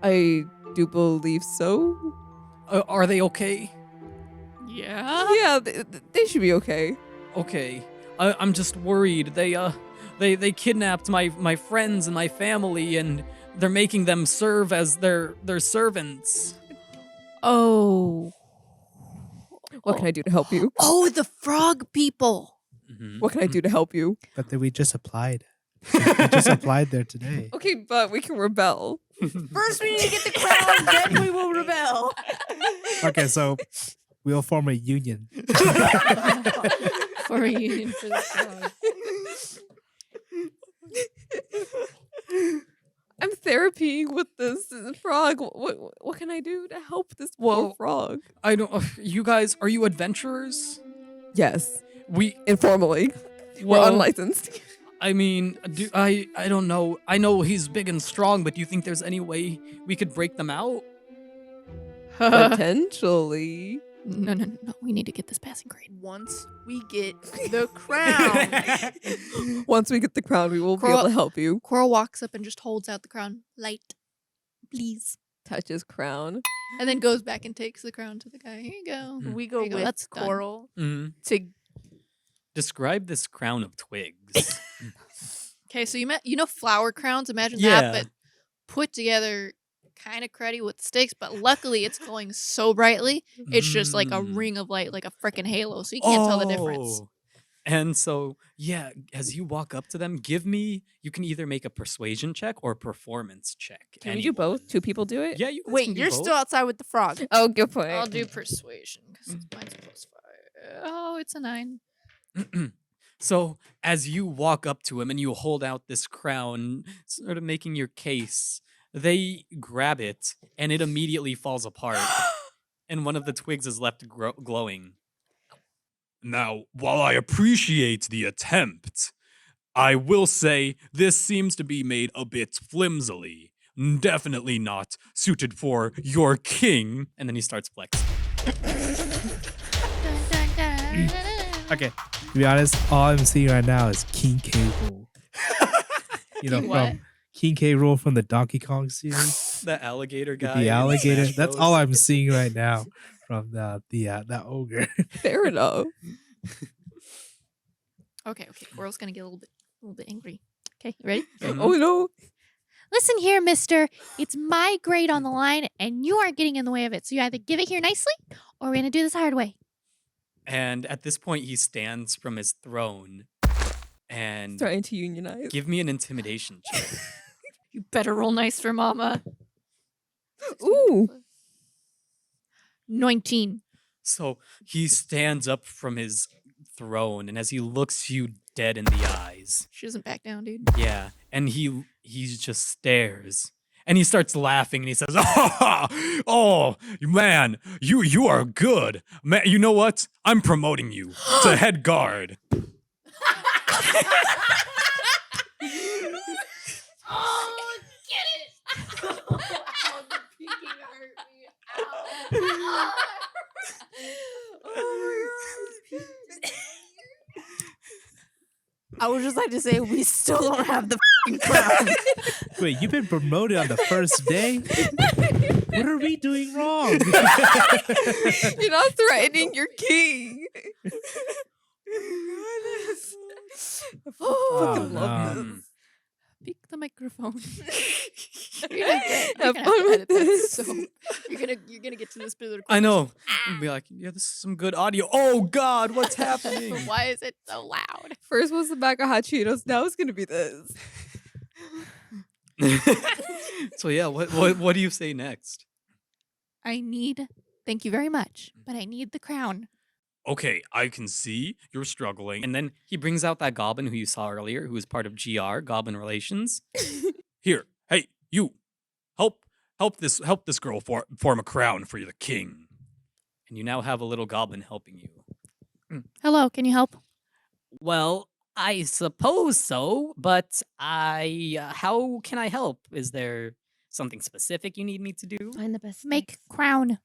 Speaker 3: I do believe so.
Speaker 6: Are they okay?
Speaker 2: Yeah.
Speaker 3: Yeah, they should be okay.
Speaker 6: Okay. I'm just worried. They kidnapped my friends and my family, and they're making them serve as their servants.
Speaker 2: Oh.
Speaker 3: What can I do to help you?
Speaker 2: Oh, the frog people.
Speaker 3: What can I do to help you?
Speaker 1: But then we just applied. We just applied there today.
Speaker 3: Okay, but we can rebel.
Speaker 5: First, we need to get the crown, then we will rebel.
Speaker 1: Okay, so we'll form a union.
Speaker 2: For a union for the frog.
Speaker 3: I'm therapying with this frog. What can I do to help this poor
Speaker 6: Well-
Speaker 3: frog?
Speaker 6: I don't. You guys, are you adventurers?
Speaker 3: Yes,
Speaker 6: We
Speaker 3: informally.
Speaker 6: well,
Speaker 3: We're unlicensed.
Speaker 6: I mean, I don't know. I know he's big and strong, but do you think there's any way we could break them out?
Speaker 3: Potentially.
Speaker 2: No. We need to get this passing grade.
Speaker 5: Once we get the crown.
Speaker 3: Once we get the crown, we will be
Speaker 2: Coral-
Speaker 3: able to help you.
Speaker 2: Coral walks up and just holds out the crown. Light, please.
Speaker 3: Touch his crown.
Speaker 2: And then goes back and takes the crown to the guy. Here you go.
Speaker 5: We go
Speaker 2: There you go,
Speaker 5: with
Speaker 2: that's done.
Speaker 5: Coral
Speaker 6: Mm.
Speaker 5: to
Speaker 6: Describe this crown of twigs.
Speaker 2: Okay, so you know flower crowns. Imagine
Speaker 6: Yeah.
Speaker 2: that, but put together, kind of cruddy with sticks. But luckily, it's glowing so brightly. It's just like a
Speaker 6: Mm.
Speaker 2: ring of light, like a freaking halo. So you can't tell the difference.
Speaker 6: Oh. And so, yeah, as you walk up to them, you can either make a persuasion check or a performance check.
Speaker 3: Can we do both? Two people do it?
Speaker 6: Yeah, you guys
Speaker 5: wait.
Speaker 6: can do
Speaker 5: You're
Speaker 6: both.
Speaker 5: still outside with the frog.
Speaker 3: Oh, good point.
Speaker 2: I'll do persuasion because mine's +5. Oh, it's a 9.
Speaker 6: So, as you walk up to him and you hold out this crown, sort of making your case, they grab it and it immediately falls apart. And one of the twigs is left glowing.
Speaker 7: Now, while I appreciate the attempt, I will say this seems to be made a bit flimsily. Definitely not suited for your king.
Speaker 6: And then he starts flexing.
Speaker 1: Okay, to be honest, all I'm seeing right now is King K. Rool. You know,
Speaker 2: King what?
Speaker 1: from King K. Rool from the Donkey Kong series.
Speaker 6: The alligator guy.
Speaker 1: The
Speaker 6: in
Speaker 1: alligator.
Speaker 6: Smash
Speaker 1: That's
Speaker 6: Bros.
Speaker 1: all I'm seeing right now from the ogre.
Speaker 3: Fair enough.
Speaker 2: Okay. Coral's gonna get a little bit angry. Okay, you ready?
Speaker 6: Mhm.
Speaker 3: Oh no.
Speaker 8: Listen here, mister. It's my grade on the line, and you aren't getting in the way of it. So you either give it here nicely, or we're going to do this the hard way.
Speaker 6: And at this point, he stands from his throne and
Speaker 3: Trying to unionize.
Speaker 6: give me an intimidation check.
Speaker 2: You better roll nice for mama.
Speaker 3: Ooh.
Speaker 2: 19.
Speaker 6: So he stands up from his throne, and as he looks you dead in the eyes,
Speaker 2: She doesn't back down, dude.
Speaker 6: yeah, and he just stares, and he starts laughing, and he says, "Oh, man, you are good, man. You know what? I'm promoting you to head guard."
Speaker 2: Oh, get it!
Speaker 5: I would just like to say we still don't have the crown.
Speaker 1: Wait, you've been promoted on the first day? What are we doing wrong?
Speaker 3: You're not threatening your king.
Speaker 1: Oh,
Speaker 3: fucking love
Speaker 1: no.
Speaker 3: this.
Speaker 2: Speak the microphone.
Speaker 3: Have
Speaker 2: You're gonna have
Speaker 3: fun
Speaker 2: to
Speaker 3: with
Speaker 2: edit that
Speaker 3: this.
Speaker 2: so you're gonna get to this bit of the
Speaker 6: I know. And be like, yeah, this is some good audio. Oh God, what's happening?
Speaker 2: But why is it so loud?
Speaker 3: First was the bag of hot Cheetos. Now it's gonna be this.
Speaker 6: So yeah, what do you say next?
Speaker 8: Thank you very much, but I need the crown.
Speaker 7: Okay, I can see you're struggling.
Speaker 6: And then he brings out that goblin who you saw earlier, who is part of GR, Goblin Relations.
Speaker 7: Here, hey, you, help this girl form a crown for the king.
Speaker 6: And you now have a little goblin helping you.
Speaker 8: Hello, can you help?
Speaker 6: Well, I suppose so, but how can I help? Is there something specific you need me to do?
Speaker 3: Find the best.
Speaker 8: Make crown.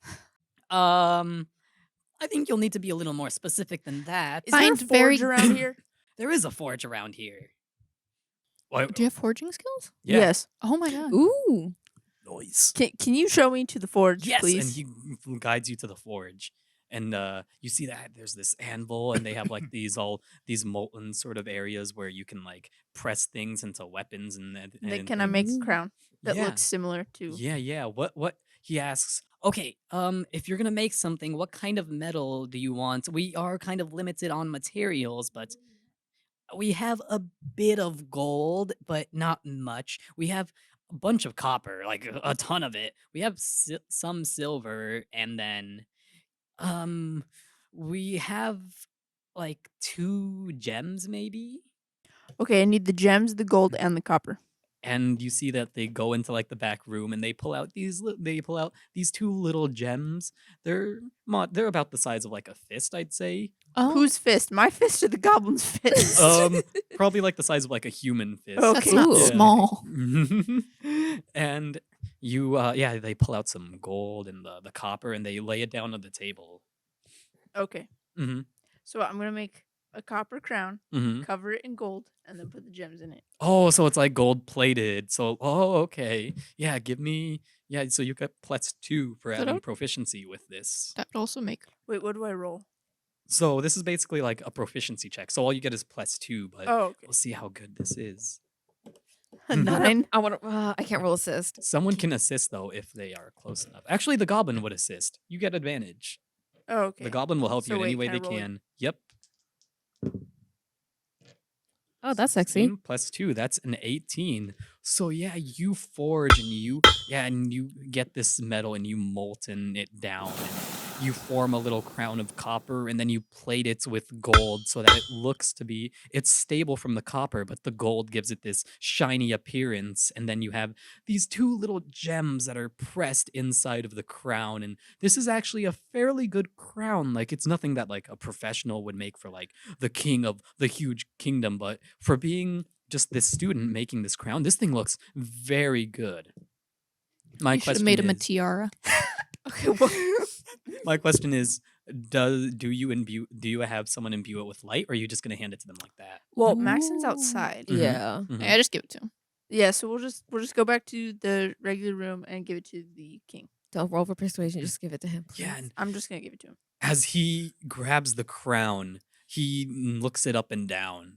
Speaker 6: I think you'll need to be a little more specific than that.
Speaker 5: Is there a
Speaker 8: Find very-
Speaker 5: forge around here?
Speaker 6: There is a forge around here.
Speaker 7: What?
Speaker 2: Do you have forging skills?
Speaker 6: Yeah.
Speaker 5: Yes.
Speaker 2: Oh my god.
Speaker 3: Ooh.
Speaker 7: Noise.
Speaker 5: Can you show me to the forge,
Speaker 6: Yes,
Speaker 5: please?
Speaker 6: and he guides you to the forge. And you see that there's this anvil, and they have like these molten sort of areas where you can like press things into weapons and
Speaker 5: Can I make a
Speaker 6: things.
Speaker 5: crown that
Speaker 6: Yeah.
Speaker 5: looks similar to?
Speaker 6: Yeah. What he asks? Okay, if you're gonna make something, what kind of metal do you want? We are kind of limited on materials, but we have a bit of gold, but not much. We have a bunch of copper, like a ton of it. We have some silver, and then we have like 2 gems maybe.
Speaker 5: Okay, I need the gems, the gold, and the copper.
Speaker 6: And you see that they go into like the back room, and they pull out these 2 little gems. They're about the size of like a fist, I'd say.
Speaker 2: Oh,
Speaker 5: Whose fist? My fist or the goblin's fist?
Speaker 6: Probably like the size of like a human fist.
Speaker 5: Okay.
Speaker 2: that's not
Speaker 3: Ooh.
Speaker 2: small.
Speaker 6: And you they pull out some gold and the copper, and they lay it down on the table.
Speaker 5: Okay.
Speaker 6: Mm-hmm.
Speaker 5: So I'm gonna make a copper crown,
Speaker 6: Mm-hmm.
Speaker 5: cover it in gold, and then put the gems in it.
Speaker 6: Oh, so it's like gold plated. So okay. Yeah, so you got +2 for
Speaker 2: Is that
Speaker 6: adding
Speaker 2: out?
Speaker 6: proficiency with this.
Speaker 2: That would also make.
Speaker 5: Wait, what do I roll?
Speaker 6: So this is basically like a proficiency check. So all you get is +2, but
Speaker 5: Oh, okay.
Speaker 6: we'll see how good this is.
Speaker 5: A 9.
Speaker 3: I want to. I can't roll assist.
Speaker 6: Someone can assist though if they are close enough. Actually, the goblin would assist. You get advantage.
Speaker 5: Oh, okay.
Speaker 6: The goblin will help
Speaker 5: So
Speaker 6: you in any
Speaker 5: wait,
Speaker 6: way
Speaker 5: can
Speaker 6: they
Speaker 5: I roll it?
Speaker 6: can. Yep.
Speaker 3: Oh, that's sexy.
Speaker 6: 16 +2, that's an 18. So yeah, you forge and you get this metal and you molten it down. And you form a little crown of copper, and then you plate it with gold so that it looks to be, it's stable from the copper, but the gold gives it this shiny appearance. And then you have these 2 little gems that are pressed inside of the crown. And this is actually a fairly good crown. Like, it's nothing that like a professional would make for like the king of the huge kingdom, but for being just this student making this crown, this thing looks very good. My
Speaker 2: You should have
Speaker 6: question
Speaker 2: made him a
Speaker 6: is,
Speaker 2: tiara.
Speaker 5: Okay. Well,
Speaker 6: my question is, do you have someone imbue it with light, or are you just gonna hand it to them like that?
Speaker 5: well, Maxon's outside.
Speaker 6: Mhm.
Speaker 3: Yeah.
Speaker 6: Mhm.
Speaker 2: Yeah, just give it to him.
Speaker 5: Yeah, so we'll just go back to the regular room and give it to the king.
Speaker 3: Don't roll for persuasion. Just give it to him.
Speaker 6: Yeah,
Speaker 3: please.
Speaker 6: and
Speaker 5: I'm just gonna give it to him.
Speaker 6: as he grabs the crown, he looks it up and down,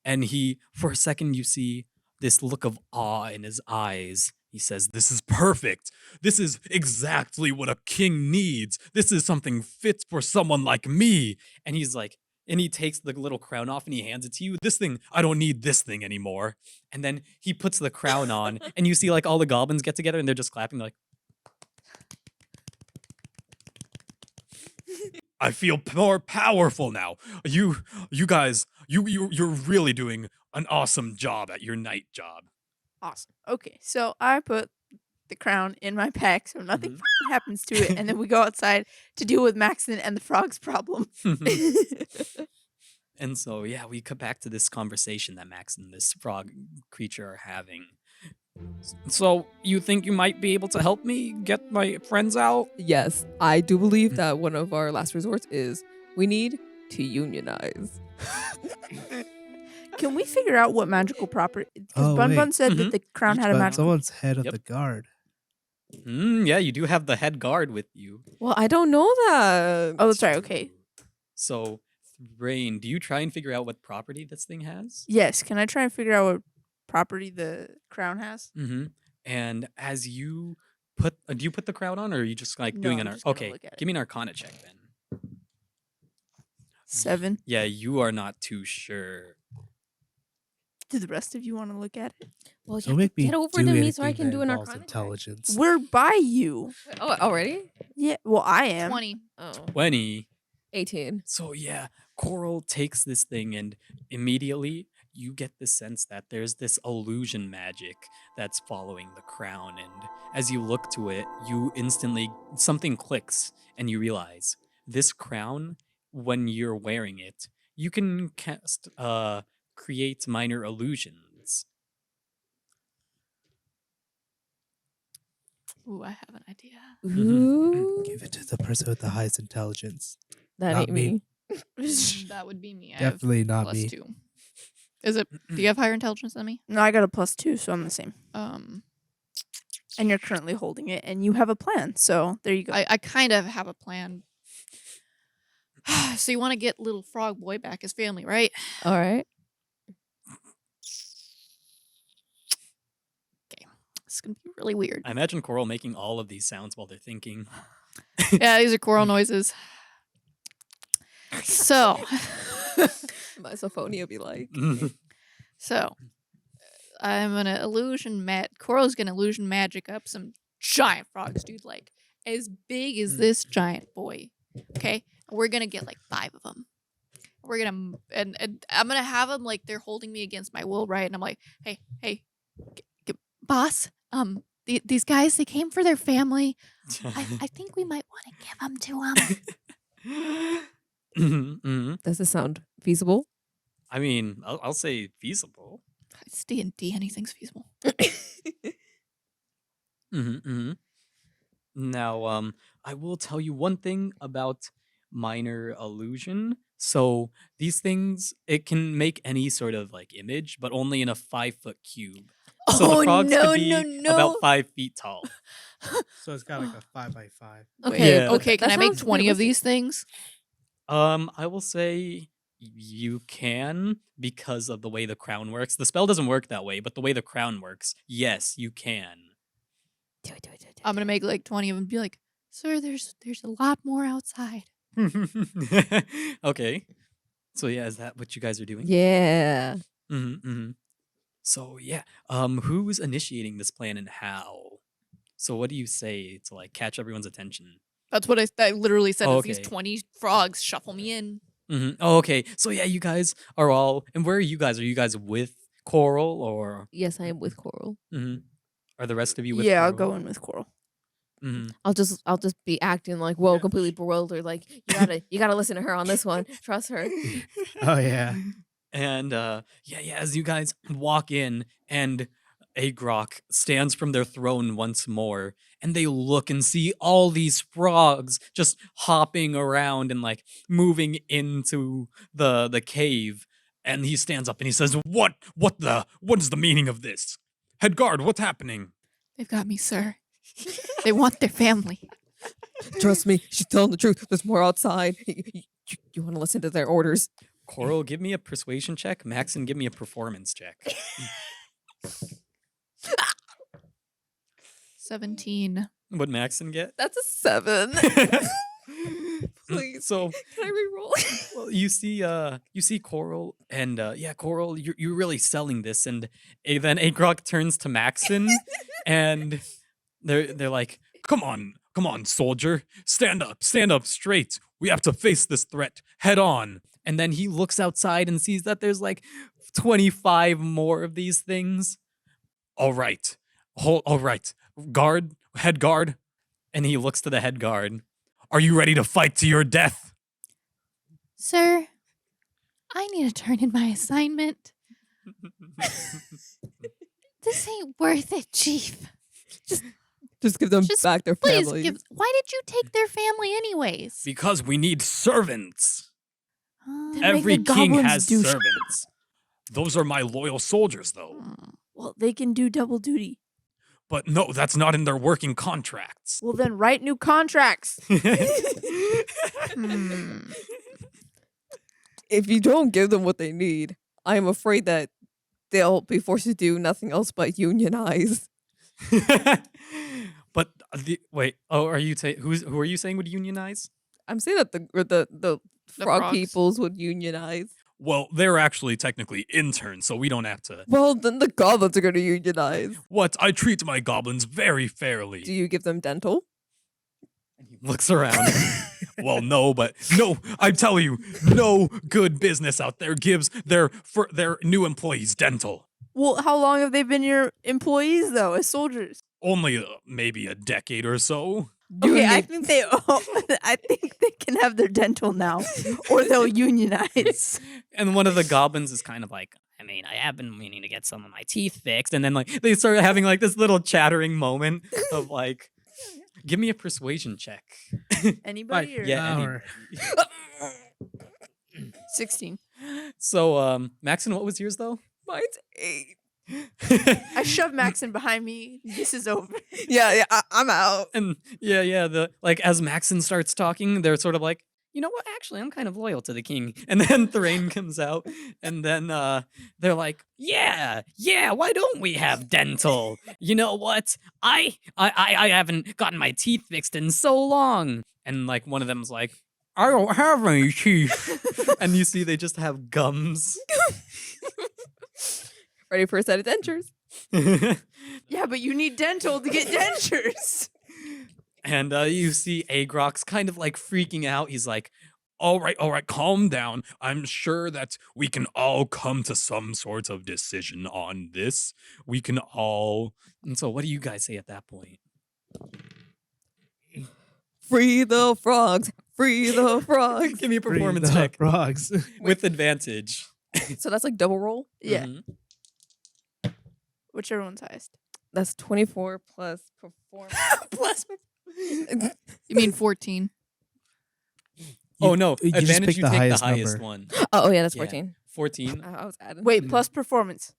Speaker 6: and for a second, you see this look of awe in his eyes. He says,
Speaker 7: This is perfect. This is exactly what a king needs. This is something fit for someone like me.
Speaker 6: and he's like, and he takes the little crown off and he hands it to you. This thing, I don't need this thing anymore. And then he puts the crown on, and you see like all the goblins get together and they're just clapping like,
Speaker 7: I feel more powerful now. You guys, you're really doing an awesome job at your night job.
Speaker 5: Awesome. Okay, so I put the crown in my pack so nothing happens to it, and then we go outside to deal with Maxon and the frog's problem.
Speaker 6: And so, yeah, we cut back to this conversation that Max and this frog creature are having. So, you think you might be able to help me get my friends out?
Speaker 3: Yes, I do believe that one of our last resorts is we need to unionize.
Speaker 5: Can we figure out what magical property? Because
Speaker 1: Oh,
Speaker 5: Bun
Speaker 1: wait.
Speaker 5: Bun said that the crown had a
Speaker 1: But
Speaker 5: magical.
Speaker 1: someone's head of
Speaker 6: Yep.
Speaker 1: the guard.
Speaker 6: Yeah, you do have the head guard with you.
Speaker 3: Well, I don't know that.
Speaker 5: Oh, that's right. Okay.
Speaker 6: So, Rain, do you try and figure out what property this thing has?
Speaker 5: Yes. Can I try and figure out what property the crown has?
Speaker 6: Mm-hmm. And as you put, do you put the crown on, or are you just like doing
Speaker 5: No,
Speaker 6: an
Speaker 5: I'm just gonna
Speaker 6: okay?
Speaker 5: look at it.
Speaker 6: Give me an Arcana check then.
Speaker 5: 7.
Speaker 6: Yeah, you are not too sure.
Speaker 5: Do the rest of you want to look at it?
Speaker 3: Well, you
Speaker 1: Don't
Speaker 3: have
Speaker 1: make
Speaker 3: to
Speaker 1: me
Speaker 3: get over
Speaker 1: do
Speaker 3: to me so I
Speaker 1: anything
Speaker 3: can
Speaker 1: that
Speaker 3: do an
Speaker 1: involves
Speaker 3: arcana check.
Speaker 1: intelligence.
Speaker 5: We're by you.
Speaker 3: Oh, already?
Speaker 5: Yeah. Well, I am.
Speaker 2: 20.
Speaker 3: Oh,
Speaker 6: 20.
Speaker 3: 18.
Speaker 6: So yeah, Coral takes this thing and immediately you get the sense that there's this illusion magic that's following the crown, and as you look to it, you instantly something clicks and you realize this crown, when you're wearing it, you can cast create minor illusions.
Speaker 2: Ooh, I have an idea.
Speaker 3: Ooh.
Speaker 1: Give it to the person with the highest intelligence.
Speaker 3: That
Speaker 1: Not
Speaker 3: ain't
Speaker 1: me.
Speaker 3: me.
Speaker 2: That would be me. I
Speaker 1: Definitely
Speaker 2: have
Speaker 1: not
Speaker 2: plus
Speaker 1: me.
Speaker 2: 2. Is it? Do you have higher intelligence than me?
Speaker 5: No, I got a +2, so I'm the same.
Speaker 2: Um,
Speaker 5: And you're currently holding it, and you have a plan. So there you go.
Speaker 2: I kind of have a plan. So you want to get little frog boy back his family, right?
Speaker 3: All right.
Speaker 2: It's gonna be really weird.
Speaker 6: I imagine Coral making all of these sounds while they're thinking.
Speaker 2: Yeah, these are coral noises. So,
Speaker 3: My Sophonia be like.
Speaker 2: so I'm gonna Coral's gonna illusion magic up some giant frogs, dude, like as big as this giant boy. Okay, we're gonna get like 5 of them. We're gonna and I'm gonna have them like they're holding me against my will, right? And I'm like, hey, boss, these guys, they came for their family. I think we might want to give them to them.
Speaker 3: Does this sound feasible?
Speaker 6: I mean, I'll say feasible.
Speaker 2: It's D&D, anything's feasible.
Speaker 6: Now, I will tell you one thing about minor illusion. So these things, it can make any sort of like image, but only in a 5-foot cube. So the frogs could be about 5 feet tall.
Speaker 1: So it's got like a 5x5.
Speaker 3: Okay.
Speaker 6: Yeah.
Speaker 2: Okay, can
Speaker 3: That
Speaker 2: I make
Speaker 3: sounds
Speaker 2: 20 of
Speaker 3: realistic.
Speaker 2: these things?
Speaker 6: I will say you can because of the way the crown works. The spell doesn't work that way, but the way the crown works, yes, you can.
Speaker 3: Do it.
Speaker 2: I'm gonna make like 20 of them. Be like, sir, there's a lot more outside.
Speaker 6: Okay. So yeah, is that what you guys are doing?
Speaker 3: Yeah.
Speaker 6: So yeah, who's initiating this plan and how? So what do you say to like catch everyone's attention?
Speaker 2: That's what I literally said.
Speaker 6: Oh,
Speaker 2: Is these
Speaker 6: okay.
Speaker 2: 20 frogs shuffle me in.
Speaker 6: Oh, okay. So yeah, you guys are all. And where are you guys? Are you guys with Coral or?
Speaker 3: Yes, I am with Coral.
Speaker 6: Are the rest of you with?
Speaker 5: Yeah, I'll
Speaker 6: Coral?
Speaker 5: go in with Coral.
Speaker 3: I'll just be acting like whoa, completely bewildered. Like you gotta listen to her on this one. Trust her.
Speaker 1: Oh yeah.
Speaker 6: And yeah, as you guys walk in and Agrok stands from their throne once more, and they look and see all these frogs just hopping around and like moving into the cave. And he stands up and he says,
Speaker 7: What is the meaning of this? Head guard, what's happening?
Speaker 2: They've got me, sir. They want their family.
Speaker 3: Trust me, she's telling the truth. There's more outside. You want to listen to their orders.
Speaker 6: Coral, give me a persuasion check. Maxon, give me a performance check.
Speaker 2: 17.
Speaker 6: What'd Maxon get?
Speaker 3: That's a 7. Please.
Speaker 6: So
Speaker 3: Can I reroll?
Speaker 6: well, you see Coral, and yeah, Coral, you're really selling this, and then Agrok turns to Maxon, and they're like,
Speaker 7: Come on, soldier. Stand up straight. We have to face this threat head on.
Speaker 6: and then he looks outside and sees that there's like 25 more of these things,
Speaker 7: All right. All right. Head guard,
Speaker 6: and he looks to the head guard.
Speaker 7: are you ready to fight to your death?
Speaker 8: Sir, I need to turn in my assignment. This ain't worth it, Chief.
Speaker 3: Just give them
Speaker 8: Just
Speaker 3: back their
Speaker 8: Please
Speaker 3: families.
Speaker 8: why did you take their family anyways?
Speaker 7: Because we need servants.
Speaker 8: Uh,
Speaker 5: Make
Speaker 7: Every
Speaker 5: the
Speaker 7: king
Speaker 5: goblins
Speaker 7: has
Speaker 5: do
Speaker 7: servants. Those are my loyal soldiers, though.
Speaker 5: Well, they can do double duty.
Speaker 7: But no, that's not in their working contracts.
Speaker 5: Well, then write new contracts. Hmm.
Speaker 3: If you don't give them what they need, I am afraid that they'll be forced to do nothing else but unionize.
Speaker 6: But wait, oh, are you who are you saying would unionize?
Speaker 3: I'm saying that the frog
Speaker 2: frogs.
Speaker 3: peoples would unionize.
Speaker 7: Well, they're actually technically interns, so we don't have to.
Speaker 3: Well, then the goblins are going to unionize.
Speaker 7: What? I treat my goblins very fairly.
Speaker 3: Do you give them dental?
Speaker 6: And he looks around.
Speaker 7: Well, no, but no, I tell you, no good business out there gives their new employees dental.
Speaker 5: Well, how long have they been your employees though, as soldiers?
Speaker 7: Only maybe a decade or so.
Speaker 5: Okay, I think I think they can have their dental now, or they'll unionize.
Speaker 6: And one of the goblins is kind of like, I mean, I have been meaning to get some of my teeth fixed. And then like they start having like this little chattering moment of like, give me a persuasion check.
Speaker 5: Anybody? Or?
Speaker 6: Yeah,
Speaker 1: Power.
Speaker 5: 16.
Speaker 6: So, Maxon, what was yours though?
Speaker 3: Mine's 8.
Speaker 5: I shove Maxon behind me. This is over.
Speaker 3: Yeah, I'm out.
Speaker 6: And yeah, the like as Maxon starts talking, they're sort of like, you know what? Actually, I'm kind of loyal to the king. And then Thrain comes out, and then they're like, yeah. Why don't we have dental? You know what? I haven't gotten my teeth fixed in so long. And like one of them's like, I don't have any teeth. And you see, they just have gums.
Speaker 3: Ready for a set of dentures.
Speaker 5: Yeah, but you need dental to get dentures.
Speaker 6: And you see Agrok's kind of like freaking out. He's like,
Speaker 7: All right, calm down. I'm sure that we can all come to some sort of decision on this. We can all.
Speaker 6: and so what do you guys say at that point?
Speaker 3: Free the frogs. Free the frogs.
Speaker 6: Give me a
Speaker 1: Free
Speaker 6: performance
Speaker 1: the
Speaker 6: check
Speaker 1: Frogs.
Speaker 6: with advantage.
Speaker 3: So that's like double roll.
Speaker 5: Yeah,
Speaker 6: Mhm.
Speaker 5: whichever one's highest.
Speaker 3: That's 24 plus performance.
Speaker 5: Plus,
Speaker 2: You mean 14?
Speaker 6: Oh no,
Speaker 1: you just
Speaker 6: advantage
Speaker 1: pick
Speaker 6: you
Speaker 1: the
Speaker 6: take
Speaker 1: highest
Speaker 6: the highest
Speaker 1: number.
Speaker 6: one.
Speaker 3: Oh yeah, that's
Speaker 6: Yeah.
Speaker 3: 14.
Speaker 6: 14,
Speaker 3: I was adding.
Speaker 5: wait, plus performance.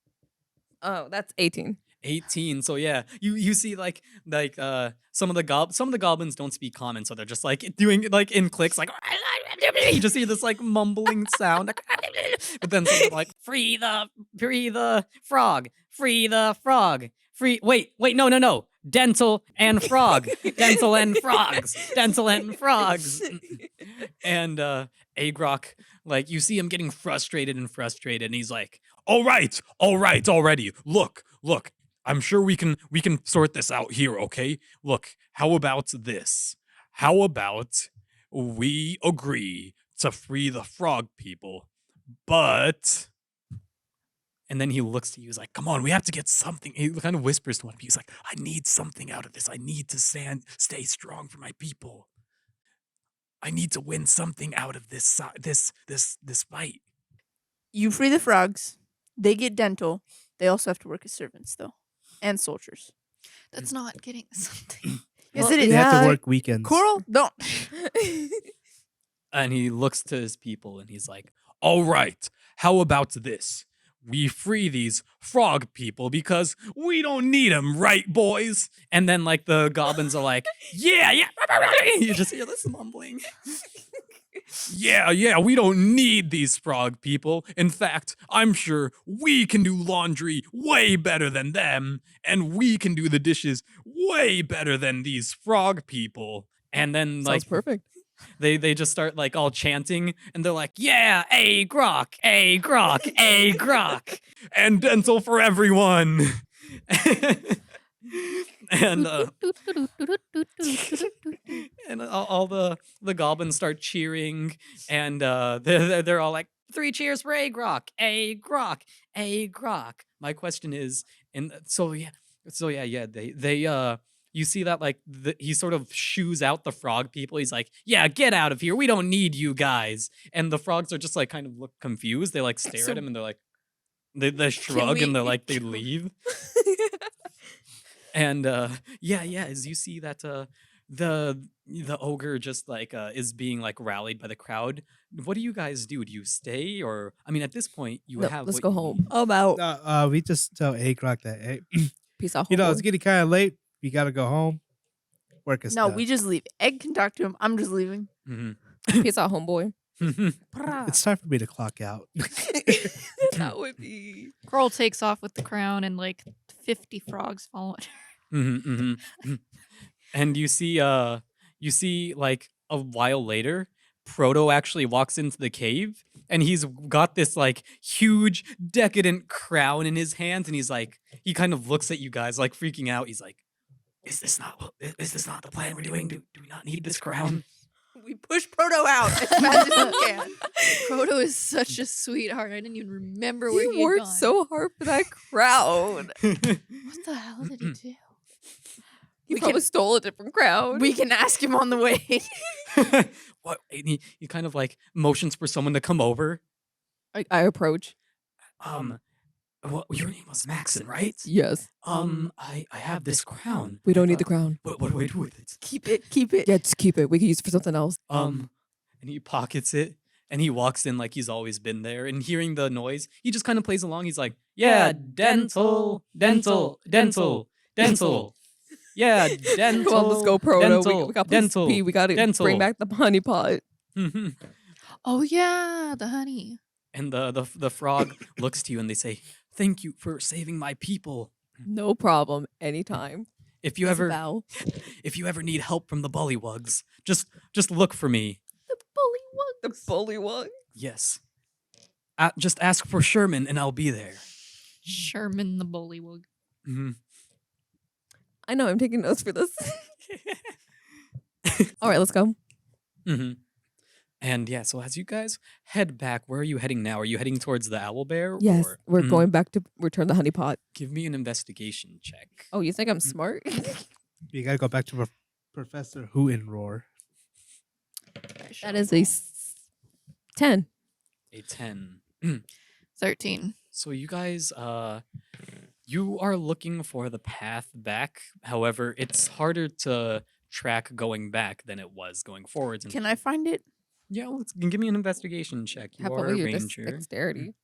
Speaker 3: Oh, that's 18.
Speaker 6: 18. So yeah, you see like some of the goblins don't speak common, so they're just like doing like in clicks like you just hear this like mumbling sound. But then someone's like free the frog, free the frog, free wait, no. Dental and frog. Dental and frogs. Dental and frogs. And Agrok, like you see him getting frustrated, and he's like,
Speaker 7: All right, already. Look. I'm sure we can sort this out here, okay? Look, how about this? How about we agree to free the frog people, but
Speaker 6: and then he looks to you, he's like,
Speaker 7: come on, we have to get something. He kind of whispers to one of you. He's like, I need something out of this. I need to stay strong for my people. I need to win something out of this fight.
Speaker 5: You free the frogs. They get dental. They also have to work as servants, though, and soldiers.
Speaker 2: That's not getting something.
Speaker 5: Yes,
Speaker 3: Well,
Speaker 5: it is.
Speaker 1: They have
Speaker 3: Yeah.
Speaker 1: to work weekends.
Speaker 5: Coral, don't.
Speaker 6: and he looks to his people, and he's like,
Speaker 7: All right, how about this? We free these frog people because we don't need them, right, boys?
Speaker 6: and then like the goblins are like, yeah. You just hear this mumbling.
Speaker 7: Yeah, we don't need these frog people. In fact, I'm sure we can do laundry way better than them, and we can do the dishes way better than these frog people.
Speaker 6: And then like
Speaker 3: Sounds perfect.
Speaker 6: They just start like all chanting, and they're like, "Yeah, a grok, a grok, a grok."
Speaker 7: And dental for everyone.
Speaker 6: and and all the goblins start cheering, and they're all like, "Three cheers for a grok, a grok, a grok." My question is, and so yeah, they you see that like he sort of shoos out the frog people. He's like, "Yeah, get out of here. We don't need you guys." And the frogs are just like kind of look confused. They like stare at him and they're like, they shrug and they're like they leave. And yeah, as you see that the ogre just like is being like rallied by the crowd. What do you guys do? Do you stay, or I mean, at this point you
Speaker 3: No,
Speaker 6: have.
Speaker 3: let's
Speaker 6: what
Speaker 3: go
Speaker 6: you
Speaker 3: home.
Speaker 6: need.
Speaker 3: I'm out.
Speaker 1: We just tell Agrok that, hey,
Speaker 3: Peace out.
Speaker 1: you know,
Speaker 3: homeboy.
Speaker 1: it's getting kind of late. We gotta go home. Work is
Speaker 5: No,
Speaker 1: done.
Speaker 5: we just leave. Egg can talk to him. I'm just leaving.
Speaker 3: Peace out, homeboy.
Speaker 1: It's time for me to clock out.
Speaker 3: That would be.
Speaker 2: Girl takes off with the crown and like 50 frogs follow it.
Speaker 6: And you see like a while later, Proto actually walks into the cave, and he's got this like huge decadent crown in his hands, and he's like, he kind of looks at you guys like freaking out. He's like, is this not the plan we're doing? Do we not need this crown?
Speaker 5: We push Proto out as fast as we can.
Speaker 2: Proto is such a sweetheart. I didn't even remember where
Speaker 3: You
Speaker 2: he had
Speaker 3: worked
Speaker 2: gone.
Speaker 3: so hard for that crown.
Speaker 2: What the hell did he do?
Speaker 3: He
Speaker 5: We
Speaker 3: probably
Speaker 5: can-
Speaker 3: stole a different crown.
Speaker 5: We can ask him on the way.
Speaker 6: What? And he kind of like motions for someone to come over.
Speaker 3: I approach.
Speaker 6: Well, your name was Maxon, right?
Speaker 3: Yes.
Speaker 6: I have this crown.
Speaker 3: We don't need the crown.
Speaker 6: What do I do with it?
Speaker 5: Keep it. Keep it.
Speaker 3: Yeah, just keep it. We can use it for something else.
Speaker 6: And he pockets it, and he walks in like he's always been there. And hearing the noise, he just kind of plays along. He's like, "Yeah, dental. Yeah, dental.
Speaker 3: Come on, let's go, Proto.
Speaker 6: Dental,
Speaker 3: We got
Speaker 6: dental,
Speaker 3: pee. We got to
Speaker 6: dental.
Speaker 3: bring back the honey pot.
Speaker 2: Oh yeah, the honey.
Speaker 6: And the frog looks to you, and they say, "Thank you for saving my people.
Speaker 3: No problem. Anytime.
Speaker 6: If you
Speaker 3: As a
Speaker 6: ever
Speaker 3: bow.
Speaker 6: need help from the bullywugs, just look for me.
Speaker 3: The bully one.
Speaker 6: Yes. Just ask for Sherman, and I'll be there."
Speaker 2: Sherman the bullywug.
Speaker 3: I know. I'm taking notes for this. All right, let's go.
Speaker 6: And yeah, so as you guys head back, where are you heading now? Are you heading towards the owl bear?
Speaker 3: Yes,
Speaker 6: or-
Speaker 3: we're
Speaker 6: Mhm.
Speaker 3: going back to return the honey pot.
Speaker 6: Give me an investigation check.
Speaker 3: Oh, you think I'm smart?
Speaker 1: You gotta go back to Professor Who in Roar.
Speaker 3: That is a 10.
Speaker 6: A 10.
Speaker 2: 13.
Speaker 6: So you guys, you are looking for the path back. However, it's harder to track going back than it was going forwards.
Speaker 5: Can I find it?
Speaker 6: Yeah, give me an investigation check. You
Speaker 3: Have
Speaker 6: are
Speaker 3: fun
Speaker 6: a
Speaker 3: with your
Speaker 6: ranger.
Speaker 3: dexterity.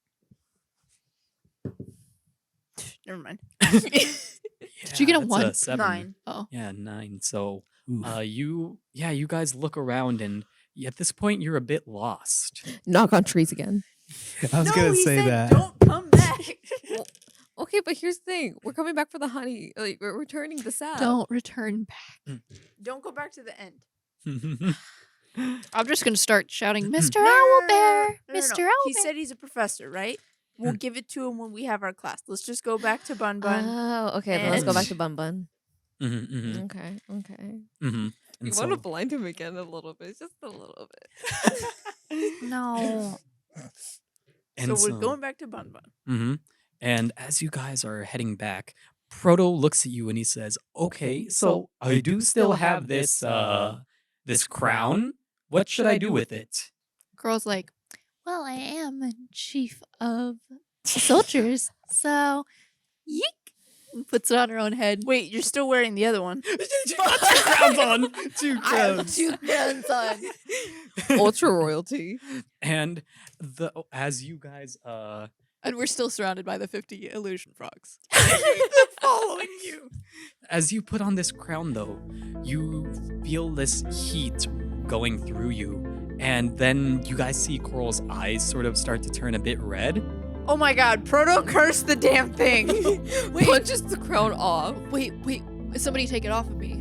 Speaker 5: Never mind.
Speaker 2: Did you get a
Speaker 6: that's
Speaker 2: 1?
Speaker 6: 7.
Speaker 5: 9.
Speaker 2: Oh.
Speaker 6: Yeah, 9. So,
Speaker 1: Oof.
Speaker 6: you guys look around, and at this point, you're a bit lost.
Speaker 3: Knock on trees again.
Speaker 1: I was
Speaker 5: No,
Speaker 1: gonna
Speaker 5: he
Speaker 1: say
Speaker 5: said,
Speaker 1: that.
Speaker 5: Don't come back.
Speaker 3: Okay, but here's the thing. We're coming back for the honey. Like, we're returning the sap.
Speaker 2: Don't return back.
Speaker 5: Don't go back to the end.
Speaker 2: I'm just gonna start shouting, Mr.
Speaker 5: No, no,
Speaker 2: Owl
Speaker 5: no, no,
Speaker 2: Bear!
Speaker 5: no, no,
Speaker 2: Mr.
Speaker 5: no.
Speaker 2: Owl
Speaker 5: He
Speaker 2: Bear!
Speaker 5: said he's a professor, right? We'll give it to him when we have our class. Let's just go back to Bun Bun.
Speaker 3: Oh, okay. Then let's go
Speaker 5: And-
Speaker 3: back to Bun Bun.
Speaker 6: Mhm,
Speaker 3: Okay, okay.
Speaker 6: mhm.
Speaker 3: You
Speaker 6: And
Speaker 3: want to
Speaker 6: so-
Speaker 3: blind him again a little bit. Just a little bit.
Speaker 2: No.
Speaker 6: and
Speaker 5: So we're going back to Bun Bun.
Speaker 6: Mhm. And as you guys are heading back, Proto looks at you and he says, "Okay, so I do still have this crown. What should I do with it?"
Speaker 2: Girl's like, well, I am a chief of soldiers, so yeek. And puts it on her own head.
Speaker 5: Wait, you're still wearing the other one.
Speaker 6: Two crowns on. Two
Speaker 5: I have
Speaker 6: crowns.
Speaker 5: 2 crowns on.
Speaker 3: Ultra royalty.
Speaker 6: And as you guys
Speaker 2: And we're still surrounded by the 50 illusion frogs.
Speaker 6: following you. As you put on this crown, though, you feel this heat going through you, and then you guys see Coral's eyes sort of start to turn a bit red.
Speaker 5: Oh my god, Proto cursed the damn thing.
Speaker 3: Punches the crown off.
Speaker 2: Wait, somebody take it off of me.